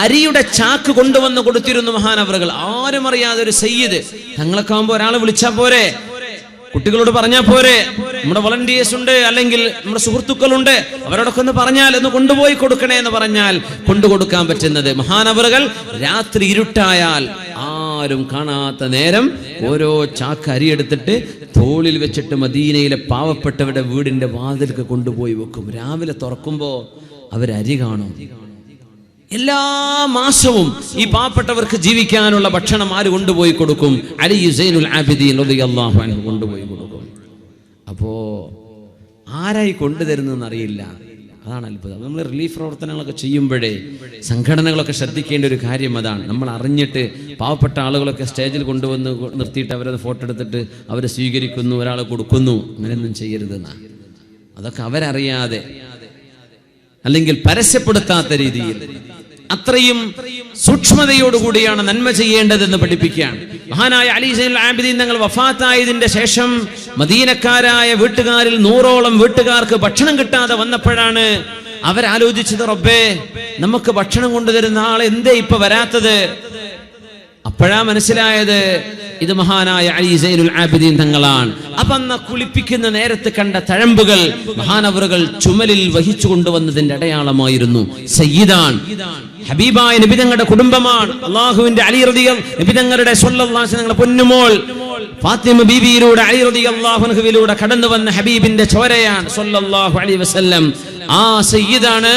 അരിയുടെ ചാക്ക് കൊണ്ടുവന്ന് കൊടുത്തിരുന്നു മഹാനവറുകൾ. ആരും അറിയാതെ ഒരു സയ്യിദ്. തങ്ങളൊക്കെ ആകുമ്പോ ഒരാളെ വിളിച്ചാ പോരെ, കുട്ടികളോട് പറഞ്ഞാൽ പോരെ, നമ്മുടെ വളണ്ടിയേഴ്സ് ഉണ്ട്, അല്ലെങ്കിൽ നമ്മുടെ സുഹൃത്തുക്കളുണ്ട്, അവരോടൊക്കെ ഒന്ന് പറഞ്ഞാൽ ഒന്ന് കൊണ്ടുപോയി കൊടുക്കണേ എന്ന് പറഞ്ഞാൽ കൊണ്ടുകൊടുക്കാൻ പറ്റുന്നത്. മഹാനവറുകൾ രാത്രി ഇരുട്ടായാൽ ആരും കാണാത്ത നേരം ഓരോ ചാക്ക് അരിയെടുത്തിട്ട് തോളിൽ വെച്ചിട്ട് മദീനയിലെ പാവപ്പെട്ടവരുടെ വീടിന്റെ വാതിൽക്ക് കൊണ്ടുപോയി വെക്കും. രാവിലെ തുറക്കുമ്പോ അവരരി കാണും. എല്ലാ മാസവും ഈ പാവപ്പെട്ടവർക്ക് ജീവിക്കാനുള്ള ഭക്ഷണം ആര് കൊണ്ടുപോയി കൊടുക്കും? അലി സൈനുൽ ആബിദീൻ റളിയല്ലാഹു അൻഹു കൊണ്ടുപോയി കൊടുക്കും. അപ്പോ ആരായി കൊണ്ടുതരുന്നതെന്ന് അറിയില്ല. അതാണ് അത്ഭുതം. നമ്മൾ റിലീഫ് പ്രവർത്തനങ്ങളൊക്കെ ചെയ്യുമ്പോഴേ സംഘടനകളൊക്കെ ശ്രദ്ധിക്കേണ്ട ഒരു കാര്യം അതാണ്. നമ്മൾ അറിഞ്ഞിട്ട് പാവപ്പെട്ട ആളുകളൊക്കെ സ്റ്റേജിൽ കൊണ്ടുവന്ന് നിർത്തിയിട്ട് അവരത് ഫോട്ടോ എടുത്തിട്ട് അവരെ സ്വീകരിക്കുന്നു, ഒരാളെ കൊടുക്കുന്നു, അങ്ങനെയൊന്നും ചെയ്യരുതെന്നാ. അതൊക്കെ അവരറിയാതെ അല്ലെങ്കിൽ പരസ്യപ്പെടുത്താത്ത രീതിയിൽ അത്രയും സൂക്ഷ്മതയോടുകൂടിയാണ് നന്മ ചെയ്യേണ്ടതെന്ന് പഠിപ്പിക്കുകയാണ്. മഹാനായ അലി സൈനുൽ ആബിദീൻ തങ്ങൾ വഫാത്തായതിന്റെ ശേഷം മദീനക്കാരായ വീട്ടുകാരിൽ 100ഓളം വീട്ടുകാർക്ക് ഭക്ഷണം കിട്ടാതെ വന്നപ്പോഴാണ് അവരാലോചിച്ചത്, റബ്ബേ നമുക്ക് ഭക്ഷണം കൊണ്ടുതരുന്ന ആൾ എന്തേ ഇപ്പൊ വരാത്തത്? അപ്പോഴാ മനസ്സിലായത് ഇത് മഹാനായ അലി സൈനുൽ ആബിദീൻ തങ്ങളാണ്. അപ്പൊ അന്ന് കുളിപ്പിക്കുന്ന നേരത്ത് കണ്ട തഴമ്പുകൾ മഹാനവറുകൾ ചുമലിൽ വഹിച്ചു കൊണ്ടുവന്നതിന്റെ അടയാളമായിരുന്നു. സയ്യിദാൻ, ഹബീബായ നബി തങ്ങളുടെ കുടുംബമാണ്. അള്ളാഹുവിന്റെ അലി റളിയല്ലാഹു നബി തങ്ങളുടെ സ്വല്ലല്ലാഹു അലൈഹി വസല്ലം പൊന്നുമോൾ ഫാത്തിമ ബീവിയിലൂടെ അലി റളിയല്ലാഹു അൻഹുവിലൂടെ കടന്നു വന്ന ഹബീബിന്റെ ചോരയാണ് സ്വല്ലല്ലാഹു അലൈഹി വസല്ലം. ആ സയ്യിദാണ്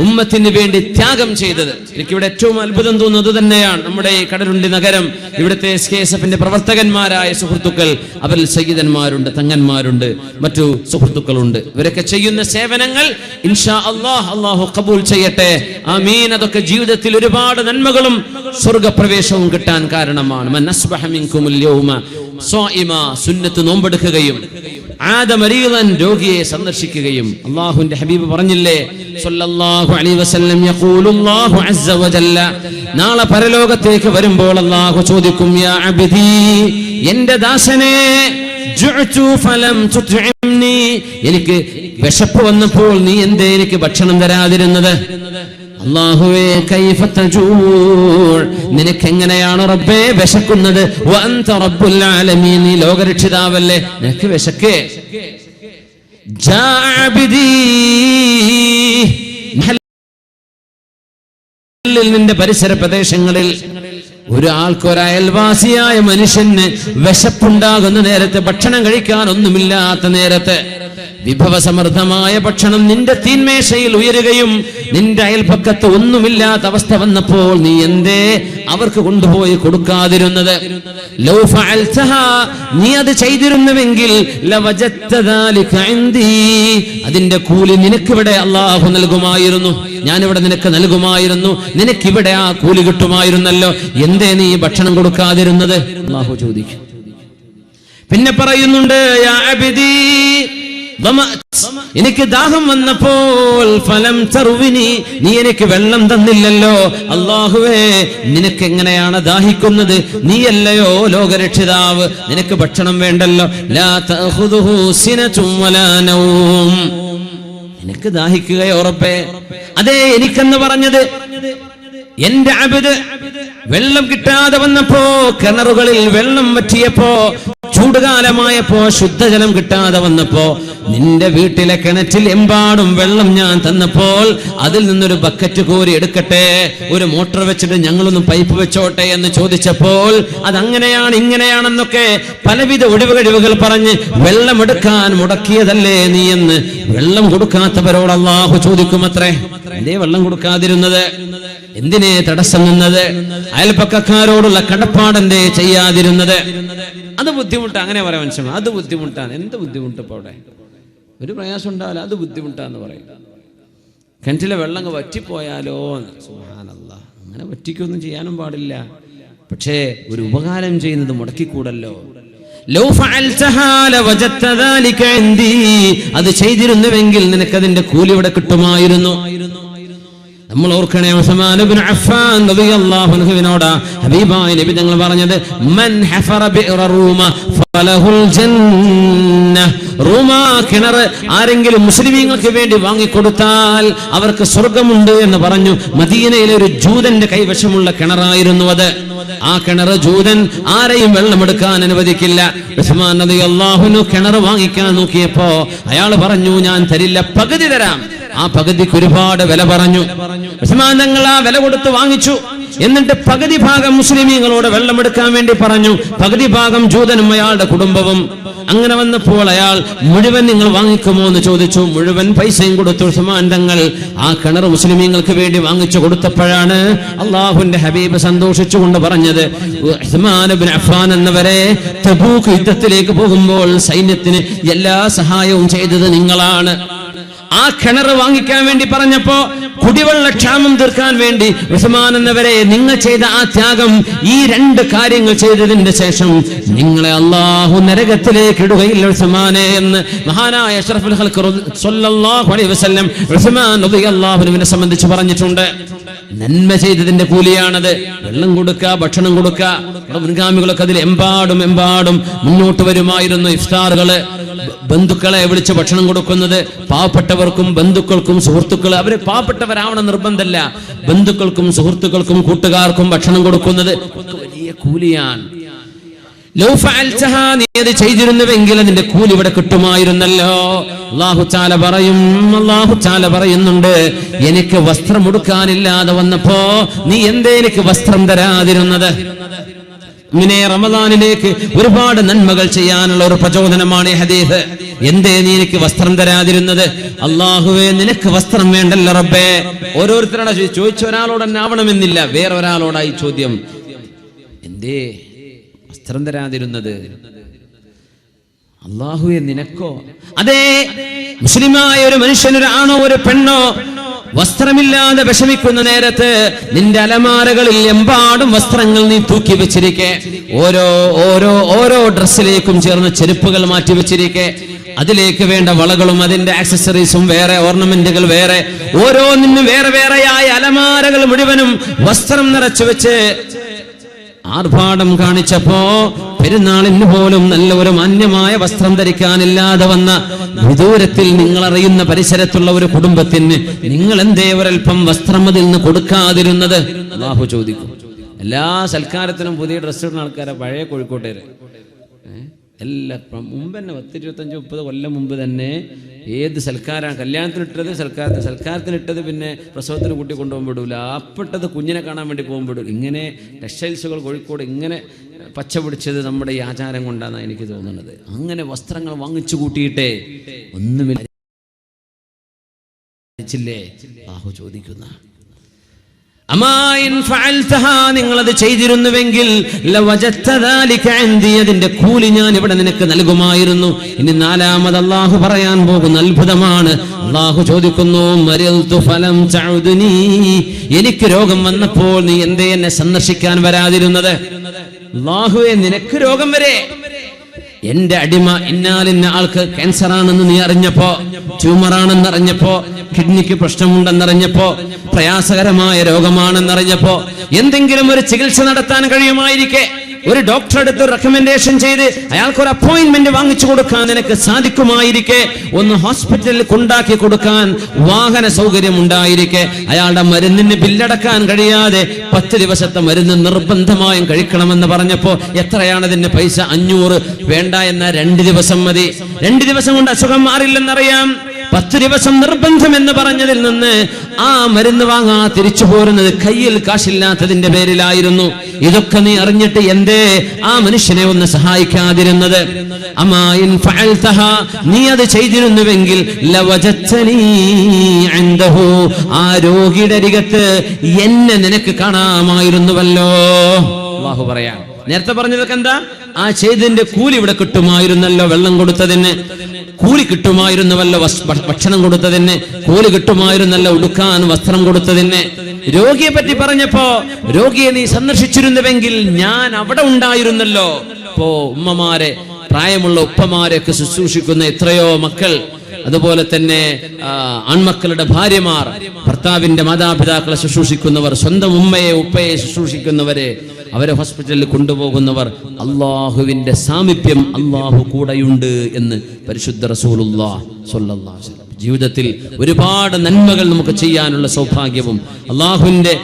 ഉമ്മത്തിന് വേണ്ടി ത്യാഗം ചെയ്തത്. എനിക്കിവിടെ ഏറ്റവും അത്ഭുതം തോന്നുന്നത് തന്നെയാണ്. നമ്മുടെ ഈ കടലുണ്ടി നഗരം, ഇവിടുത്തെ SKSF-ന്റെ പ്രവർത്തകന്മാരായ സുഹൃത്തുക്കൾ, അവരിൽ സയ്യിദന്മാരുണ്ട്, തങ്ങന്മാരുണ്ട്, മറ്റു സുഹൃത്തുക്കളുണ്ട്. ഇവരൊക്കെ ചെയ്യുന്ന സേവനങ്ങൾ ഇൻഷാ അല്ലാഹ് അല്ലാഹു ഖബൂൽ ചെയ്യട്ടെ. ആമീൻ. അതൊക്കെ ജീവിതത്തിൽ ഒരുപാട് നന്മകളും സ്വർഗ്ഗപ്രവേശവും കിട്ടാൻ കാരണമാണ്. മൻ അസ്ബഹ മിൻകുമുൽ യൗമ സ്വായിമ, സുന്നത്ത് നോമ്പെടുക്കുകയും ആദമരീളൻ രോഗിയെ സന്ദർശിക്കുകയും. അല്ലാഹുവിന്റെ ഹബീബ് പറഞ്ഞില്ലേ സ്വല്ലല്ലാഹു അലൈഹി വസല്ലം, യഖൂലുല്ലാഹു അസ്സ വജല്ല, നാളെ പരലോകത്തേക്ക് വരുമ്പോൾ അല്ലാഹു ചോദിക്കും, യാ അബ്ദി, എന്റെ ദാസനെ, ജുഅതു ഫലം തുത്ഇംനി, എനിക്ക് വിശപ്പ് വന്നപ്പോൾ നീ എന്തേ എനിക്ക് ഭക്ഷണം തരാതിരുന്നത്? അല്ലാഹുവേ, കൈഫ തജൂർ, നിനക്ക് എങ്ങനെയാണ് റബ്ബേ വിശക്കുന്നത്? വഅൻത റബ്ബുൽ ആലമീൻ, നീ ലോകരക്ഷിതാവല്ലേ, നിനക്ക് വിശക്കേ? ജാ അബ്ദി, നിന്റെ പരിസര പ്രദേശങ്ങളിൽ ഒരാൾക്ക്, ഒരയൽവാസിയായ മനുഷ്യന് വിശപ്പുണ്ടാകുന്ന നേരത്ത്, ഭക്ഷണം കഴിക്കാൻ ഒന്നുമില്ലാത്ത നേരത്ത്, വിഭവസമൃദ്ധമായ ഭക്ഷണം നിന്റെ തീന്മേശയിൽ ഉയരുകയും നിന്റെ അയൽപക്കത്ത് ഒന്നുമില്ലാത്ത അവസ്ഥ വന്നപ്പോൾ നീ എന്തേ അവർക്ക് കൊണ്ടുപോയി കൊടുക്കാതിരുന്നത്? ലൗ ഫഅൽതഹാ, നീ അത് ചെയ്തിരുന്നുവെങ്കിൽ ലവജദ്ത ദാലിക ഇൻദി, അതിന്റെ കൂലി നിനക്കിവിടെ അല്ലാഹു നൽകുമായിരുന്നു, ഞാനിവിടെ നിനക്ക് നൽകുമായിരുന്നു, നിനക്കിവിടെ ആ കൂലി കിട്ടുമായിരുന്നല്ലോ, എന്തേ നീ ഭക്ഷണം കൊടുക്കാതിരുന്നത്? അല്ലാഹു ചോദിക്കും. പിന്നെ പറയുന്നുണ്ട്, യാ അബ്ദി, എനിക്ക് ദാഹം വന്നപ്പോൾ ഫലം തർവിനി, നീ എനിക്ക് വെള്ളം തന്നില്ലല്ലോ. അല്ലാഹുവേ, നിനക്ക് എങ്ങനെയാണ് ദാഹിക്കുന്നത്? നീയല്ലയോ ലോകരക്ഷിതാവ്, നിനക്ക് ഭക്ഷണം വേണ്ടല്ലോ. ലാ തഅഖുദുഹു സിനതും വലാ നൗം, നിനക്ക് ദാഹിക്കുകയോ റബ്ബേ? അതേ, എനിക്കെന്ന് പറഞ്ഞത് എന്റെ അബ്ദ് വെള്ളം കിട്ടാതെ വന്നപ്പോ, കിണറുകളിൽ വെള്ളം വറ്റിയപ്പോ, ചൂടുകാലമായപ്പോ ശുദ്ധജലം കിട്ടാതെ വന്നപ്പോ, നിന്റെ വീട്ടിലെ കിണറ്റിൽ എമ്പാടും വെള്ളം ഞാൻ തന്നപ്പോൾ അതിൽ നിന്നൊരു ബക്കറ്റ് കോരി എടുക്കട്ടെ, ഒരു മോട്ടോർ വെച്ചിട്ട് ഞങ്ങളൊന്ന് പൈപ്പ് വെച്ചോട്ടെ എന്ന് ചോദിച്ചപ്പോൾ അതങ്ങനെയാണ് ഇങ്ങനെയാണെന്നൊക്കെ പലവിധ ഒഴിവുകഴിവുകൾ പറഞ്ഞ് വെള്ളമെടുക്കാൻ മുടക്കിയതല്ലേ നീ എന്ന് വെള്ളം കൊടുക്കാത്തവരോട് അല്ലാഹു ചോദിക്കുമത്രേ. എന്തേ വെള്ളം കൊടുക്കാതിരുന്നത്? എന്തിനെ തടസ്സം നിന്നത്? അയൽപക്കക്കാരോടുള്ള കടപ്പാടെന്തേ ചെയ്യാതിരുന്നത്? അത് ബുദ്ധിമുട്ടാണ്, അങ്ങനെ പറയാൻ മനുഷ്യൻ. അത് ബുദ്ധിമുട്ടാണ്. എന്ത് ബുദ്ധിമുട്ട് ഇപ്പോൾ അവിടെ? ഒരു പ്രയാസം ഉണ്ടാവില്ല, അത് ബുദ്ധിമുട്ടാന്ന് പറയും. കിണറ്റിലെ വെള്ളം വറ്റിപ്പോയാലോ, സുബ്ഹാനല്ലാഹ്, അങ്ങനെ വറ്റിക്കൊന്നും ചെയ്യാനും പാടില്ല. പക്ഷേ ഒരു ഉപകാരം ചെയ്യുന്നത് മുടക്കിക്കൂടല്ലോ. അത് ചെയ്തിരുന്നുവെങ്കിൽ നിനക്കതിന്റെ കൂലി ഇവിടെ കിട്ടുമായിരുന്നു. നമ്മൾ ഓർക്കണേ, ഉസ്മാൻ ഇബ്നു അഫ്ഫാൻ റളിയല്ലാഹു അൻഹുവിനോട് ഹബീബായ നബി തങ്ങൾ പറഞ്ഞത്, മൻ ഹഫറ ബിഅറ റൂമ ഫലഹുൽ ജന്ന. റൂമ കിണർ ആരെങ്കിലും മുസ്ലിമീങ്ങൾക്ക് വേണ്ടി വാങ്ങിക്കൊടുത്താൽ അവർക്ക് സ്വർഗമുണ്ട് എന്ന് പറഞ്ഞു. മദീനയിലെ ഒരു ജൂതന്റെ കൈവശമുള്ള കിണറായിരുന്നു അത്. ആ കിണർ ജൂതൻ ആരെയും വെള്ളമെടുക്കാൻ അനുവദിക്കില്ല. ഉസ്മാൻ റളിയല്ലാഹു അൻഹു കിണർ വാങ്ങിക്കാൻ നോക്കിയപ്പോ അയാൾ പറഞ്ഞു, ഞാൻ തരില്ല, പകുതി തരാം. ആ പകുതിക്ക് ഒരുപാട് വില പറഞ്ഞു. ഉസ്മാൻ തങ്ങൾ ആ വില കൊടുത്ത് വാങ്ങിച്ചു. എന്നിട്ട് പകുതി ഭാഗം മുസ്ലിമീങ്ങളോട് വെള്ളമെടുക്കാൻ വേണ്ടി പറഞ്ഞു, പകുതി ഭാഗം ജൂതനും അയാളുടെ കുടുംബവും. അങ്ങനെ വന്നപ്പോൾ അയാൾ മുഴുവൻ നിങ്ങൾ വാങ്ങിക്കുമോ എന്ന് ചോദിച്ചു. മുഴുവൻ പൈസയും കൊടുത്തു. ഉസ്മാൻ തങ്ങൾ ആ കിണർ മുസ്ലിമീങ്ങൾക്ക് വേണ്ടി വാങ്ങിച്ചു കൊടുത്തപ്പോഴാണ് അള്ളാഹുവിന്റെ ഹബീബ് സന്തോഷിച്ചുകൊണ്ട് പറഞ്ഞത്, ഉസ്മാൻ ഇബ്നു അഫ്ഫാൻ എന്നവരെ തബൂക്ക് യുദ്ധത്തിലേക്ക് പോകുമ്പോൾ സൈന്യത്തിന് എല്ലാ സഹായവും ചെയ്തത് നിങ്ങളാണ്. ആ കിണർ വാങ്ങിക്കാൻ വേണ്ടി പറഞ്ഞപ്പോ കുടിവെള്ള ക്ഷാമം തീർക്കാൻ വേണ്ടി ഉസ്മാൻ എന്നവരെ നിങ്ങൾ ചെയ്ത ആ ത്യാഗം, ഈ രണ്ട് കാര്യങ്ങൾ ചെയ്തതിന്റെ ശേഷം നിങ്ങളെ അല്ലാഹു നരകത്തിലേക്ക് ഇടുകയില്ല ഉസ്മാനെ എന്ന് മഹാനായ അഷ്റഫുൽ ഖൽഖ് സ്വല്ലല്ലാഹു അലൈഹി വസല്ലം ഉസ്മാൻ റളിയല്ലാഹു അൻഹുവിനെ സംബന്ധിച്ച് പറഞ്ഞിട്ടുണ്ട്. നന്മ ചെയ്തതിന്റെ കൂലിയാണത്. വെള്ളം കൊടുക്കുക, ഭക്ഷണം കൊടുക്കുക. മുൻഗാമികളൊക്കെ അതിൽ എമ്പാടും മുന്നോട്ട് വരുമായിരുന്നു. ഇഫ്താറുകള്, ബന്ധുക്കളെ വിളിച്ച് ഭക്ഷണം കൊടുക്കുന്നത്, പാവപ്പെട്ടവർക്കും ബന്ധുക്കൾക്കും സുഹൃത്തുക്കൾ, അവര് പാവപ്പെട്ടവരാവണം നിർബന്ധമല്ല, ബന്ധുക്കൾക്കും സുഹൃത്തുക്കൾക്കും കൂട്ടുകാർക്കും ഭക്ഷണം കൊടുക്കുന്നത് വലിയ കൂലിയാണ്. നീ അത് ചെയ്തിരുന്നുവെങ്കിൽ അതിന്റെ കൂലി ഇവിടെ കിട്ടുമായിരുന്നല്ലോ. അല്ലാഹു തആല പറയുന്നുണ്ട്, എനിക്ക് വസ്ത്രം ഉടുക്കാനില്ലാതെ വന്നപ്പോ നീ എന്തേ എനിക്ക് വസ്ത്രം തരാതിരുന്നത്? ഇങ്ങനെ റമദാനിലേക്ക് ഒരുപാട് നന്മകൾ ചെയ്യാനുള്ള ഒരു പ്രചോദനമാണ് ഈ ഹദീസ്. എന്തേ നീ എനിക്ക് വസ്ത്രം തരാതിരുന്നത്? അല്ലാഹുവേ, നിനക്ക് വസ്ത്രം വേണ്ടല്ലോ റബ്ബേ. ഓരോരുത്തരോട് ചോദിച്ച ഒരാളോട് തന്നെ ആവണമെന്നില്ല, വേറെ ഒരാളോടായി ചോദ്യം, എന്തേ വസ്ത്രം തരാതിരുന്നത്? അല്ലാഹുവേ, നിനക്കോ? അതെ, മുസ്ലിമായ ഒരു മനുഷ്യനൊരാണോ ഒരു പെണ്ണോ വസ്ത്രമില്ലാതെ വിഷമിക്കുന്ന നേരത്ത് നിന്റെ അലമാരകളിൽ എമ്പാടും വസ്ത്രങ്ങൾ നീ തൂക്കി വെച്ചിരിക്കെ, ഓരോ ഡ്രസ്സിലേക്കും ചേർന്ന് ചെരുപ്പുകൾ മാറ്റി വെച്ചിരിക്കെ, അതിലേക്ക് വേണ്ട വളകളും അതിന്റെ ആക്സസറീസും വേറെ, ഓർണമെന്റുകൾ വേറെ, ഓരോന്നിനും വേറെ വേറെയായ അലമാരകൾ മുഴുവനും വസ്ത്രം നിറച്ചു വെച്ച് ആർഭാടം കാണിച്ചപ്പോ പെരുന്നാളിന് പോലും നല്ല ഒരു മാന്യമായ വസ്ത്രം ധരിക്കാനില്ലാതെ വന്ന വിദൂരത്തിൽ നിങ്ങൾ അറിയുന്ന പരിസരത്തുള്ള ഒരു കുടുംബത്തിന് നിങ്ങൾ എന്തേ ഒരൽപ്പം വസ്ത്രം അതിൽ നിന്ന് കൊടുക്കാതിരുന്നത്? അല്ലാഹു ചോദിക്കും. എല്ലാ സൽക്കാരത്തിനും പുതിയ ഡ്രസ്സ് ഇടുന്ന ആൾക്കാരെ പഴയ കോഴിക്കോട്ടേര് എല്ലാം മുമ്പ് തന്നെ 10-25-30 കൊല്ലം മുമ്പ് തന്നെ ഏത് സൽക്കാരാണ് കല്യാണത്തിനിട്ടത്, സൽക്കാരത്തിനിട്ടത് പിന്നെ പ്രസവത്തിന് കൂട്ടി കൊണ്ടുപോകാൻ വിടൂല, അപ്പിട്ടത് കുഞ്ഞിനെ കാണാൻ വേണ്ടി പോകാൻ വിടൂല. ഇങ്ങനെ ടെക്സ്റ്റൈൽസുകൾ കോഴിക്കോട് ഇങ്ങനെ പച്ച പിടിച്ചത് നമ്മുടെ ഈ ആചാരം കൊണ്ടാണെന്നാണ് എനിക്ക് തോന്നുന്നത്. അങ്ങനെ വസ്ത്രങ്ങൾ വാങ്ങിച്ചു കൂട്ടിയിട്ടേ ഒന്നുമില്ല ചോദിക്കുന്ന നിങ്ങളത് ചെയ്തിരുന്നുവെങ്കിൽ അതിന്റെ കൂലി ഞാൻ ഇവിടെ നിനക്ക് നൽകുമായിരുന്നു. ഇനി നാലാമത് അല്ലാഹു പറയാൻ പോകുന്ന അത്ഭുതമാണ്. അല്ലാഹു ചോദിക്കുന്നു, എനിക്ക് രോഗം വന്നപ്പോൾ നീ എന്തേ എന്നെ സന്ദർശിക്കാൻ വരാതിരുന്നത്? അല്ലാഹുവേ, നിനക്ക് രോഗം വരെ, എന്റെ അടിമ ഇന്നാലിന്ന ആൾക്ക് ക്യാൻസർ ആണെന്ന് നീ അറിഞ്ഞപ്പോ, ട്യൂമറാണെന്ന് അറിഞ്ഞപ്പോ, കിഡ്നിക്ക് പ്രശ്നമുണ്ടെന്നറിഞ്ഞപ്പോ, പ്രയാസകരമായ രോഗമാണെന്നറിഞ്ഞപ്പോ, എന്തെങ്കിലും ഒരു ചികിത്സ നടത്താൻ കഴിയുമായിരിക്കെ ഒരു ഡോക്ടറെ അടുത്ത് റെക്കമെൻഡേഷൻ ചെയ്ത് അയാൾക്കൊരു അപ്പോയിന്റ്മെന്റ് വാങ്ങിച്ചു കൊടുക്കാൻ നിനക്ക് സാധിക്കുമായിരിക്കെ, ഒന്ന് ഹോസ്പിറ്റലിൽ കൊണ്ടാക്കി കൊടുക്കാൻ വാഹന സൗകര്യം ഉണ്ടായിരിക്കെ, അയാളുടെ മരുന്നിന് ബില്ലടക്കാൻ കഴിയാതെ 10 ദിവസത്തെ മരുന്ന് നിർബന്ധമായും കഴിക്കണമെന്ന് പറഞ്ഞപ്പോ എത്രയാണ് അതിന്റെ പൈസ? 500 വേണ്ട എന്ന 2 ദിവസം മതി. 2 ദിവസം കൊണ്ട് അസുഖം മാറില്ലെന്നറിയാം. 10 ദിവസം നിർബന്ധം എന്ന് പറഞ്ഞതിൽ നിന്ന് ആ മരുന്ന് വാങ്ങാ തിരിച്ചു പോരുന്നത് കയ്യിൽ കാശില്ലാത്തതിന്റെ പേരിലായിരുന്നു. ഇതൊക്കെ നീ അറിഞ്ഞിട്ട് എന്തേ ആ മനുഷ്യനെ ഒന്ന് സഹായിക്കാതിരുന്നത്? അമായിൻ ഫഅൽതഹ, നീ അത് ചെയ്തിരുന്നുവെങ്കിൽ ലവജത്തനി ഇൻദഹു, ആ രോഗിയുടെ അരികത്ത് എന്നെ നിനക്ക് കാണാമായിരുന്നുവല്ലോ. അല്ലാഹു പറയാം. നേരത്തെ പറഞ്ഞതൊക്കെ എന്താ? ആ ചെയ്തതിന്റെ കൂലി ഇവിടെ കിട്ടുമായിരുന്നല്ലോ. വെള്ളം കൊടുത്തതിന് കൂലി കിട്ടുമായിരുന്നുവല്ലോ, ഭക്ഷണം കൊടുത്തതിന് കൂലി കിട്ടുമായിരുന്നല്ലോ, ഉടുക്കാൻ വസ്ത്രം കൊടുത്തതിന്. രോഗിയെ പറ്റി പറഞ്ഞപ്പോ രോഗിയെ നീ സന്ദർശിച്ചിരുന്നുവെങ്കിൽ ഞാൻ അവിടെ ഉണ്ടായിരുന്നല്ലോ. ഇപ്പോ ഉമ്മമാരെ, പ്രായമുള്ള ഉപ്പമാരെയൊക്കെ ശുശ്രൂഷിക്കുന്ന എത്രയോ മക്കൾ, അതുപോലെ തന്നെ ആൺമക്കളുടെ ഭാര്യമാർ, ഭർത്താവിന്റെ മാതാപിതാക്കളെ ശുശ്രൂഷിക്കുന്നവർ, സ്വന്തം ഉമ്മയെ ഉപ്പയെ ശുശ്രൂഷിക്കുന്നവരെ, അവരെ ഹോസ്പിറ്റലിൽ കൊണ്ടുപോകുന്നവർ, അള്ളാഹുവിന്റെ സാമീപ്യം, അള്ളാഹു കൂടെയുണ്ട് എന്ന് പരിശുദ്ധ റസൂലുള്ളാഹി സ്വല്ലല്ലാഹു അലൈഹി വസല്ലം. ജീവിതത്തിൽ ഒരുപാട് നന്മകൾ നമുക്ക് ചെയ്യാനുള്ള സൗഭാഗ്യവും, അള്ളാഹുവിന്റെ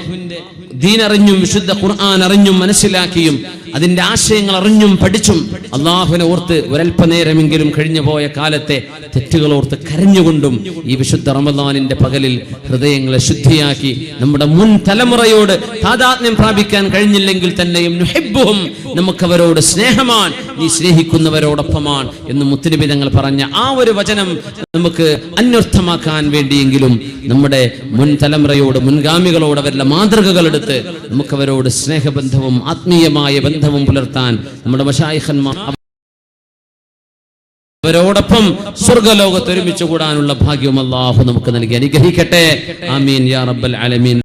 ദീനറിഞ്ഞും വിശുദ്ധ ഖുർആൻ അറിഞ്ഞും മനസ്സിലാക്കിയും അതിന്റെ ആശയങ്ങൾ അറിഞ്ഞും പഠിച്ചും അള്ളാഹുവിനെ ഓർത്ത് ഒരൽപ്പനേരമെങ്കിലും കഴിഞ്ഞു പോയ കാലത്തെ തെറ്റുകൾ ഓർത്ത് കരഞ്ഞുകൊണ്ടും ഈ വിശുദ്ധ റമദാനിന്റെ പകലിൽ ഹൃദയങ്ങളെ ശുദ്ധിയാക്കി നമ്മുടെ മുൻ തലമുറയോട് താദാത്മ്യം പ്രാപിക്കാൻ കഴിഞ്ഞില്ലെങ്കിൽ തന്നെയും നുഹിബ്ബുഹും, നമുക്കവരോട് സ്നേഹമാണ്, നീ സ്നേഹിക്കുന്നവരോടൊപ്പമാണ് എന്ന് മുത്തുനബി തങ്ങൾ പറഞ്ഞ ആ ഒരു വചനം നമുക്ക് അന്വർത്ഥമാക്കാൻ വേണ്ടിയെങ്കിലും നമ്മുടെ മുൻ തലമുറയോട്, മുൻഗാമികളോട് അവരുടെ മാതൃകകൾ എടുത്ത് നമുക്കവരോട് സ്നേഹബന്ധവും ആത്മീയമായ ബന്ധവും പുലർത്താൻ നമ്മുടെ മശായിഖന്മാർ അവരോടൊപ്പം സ്വർഗ്ഗലോകത്ത് ഒരുമിച്ച് കൂടാനുള്ള ഭാഗ്യം അല്ലാഹു നമുക്ക് നൽകി അനുഗ്രഹിക്കട്ടെ. ആമീൻ യാ റബ്ബൽ ആലമീൻ.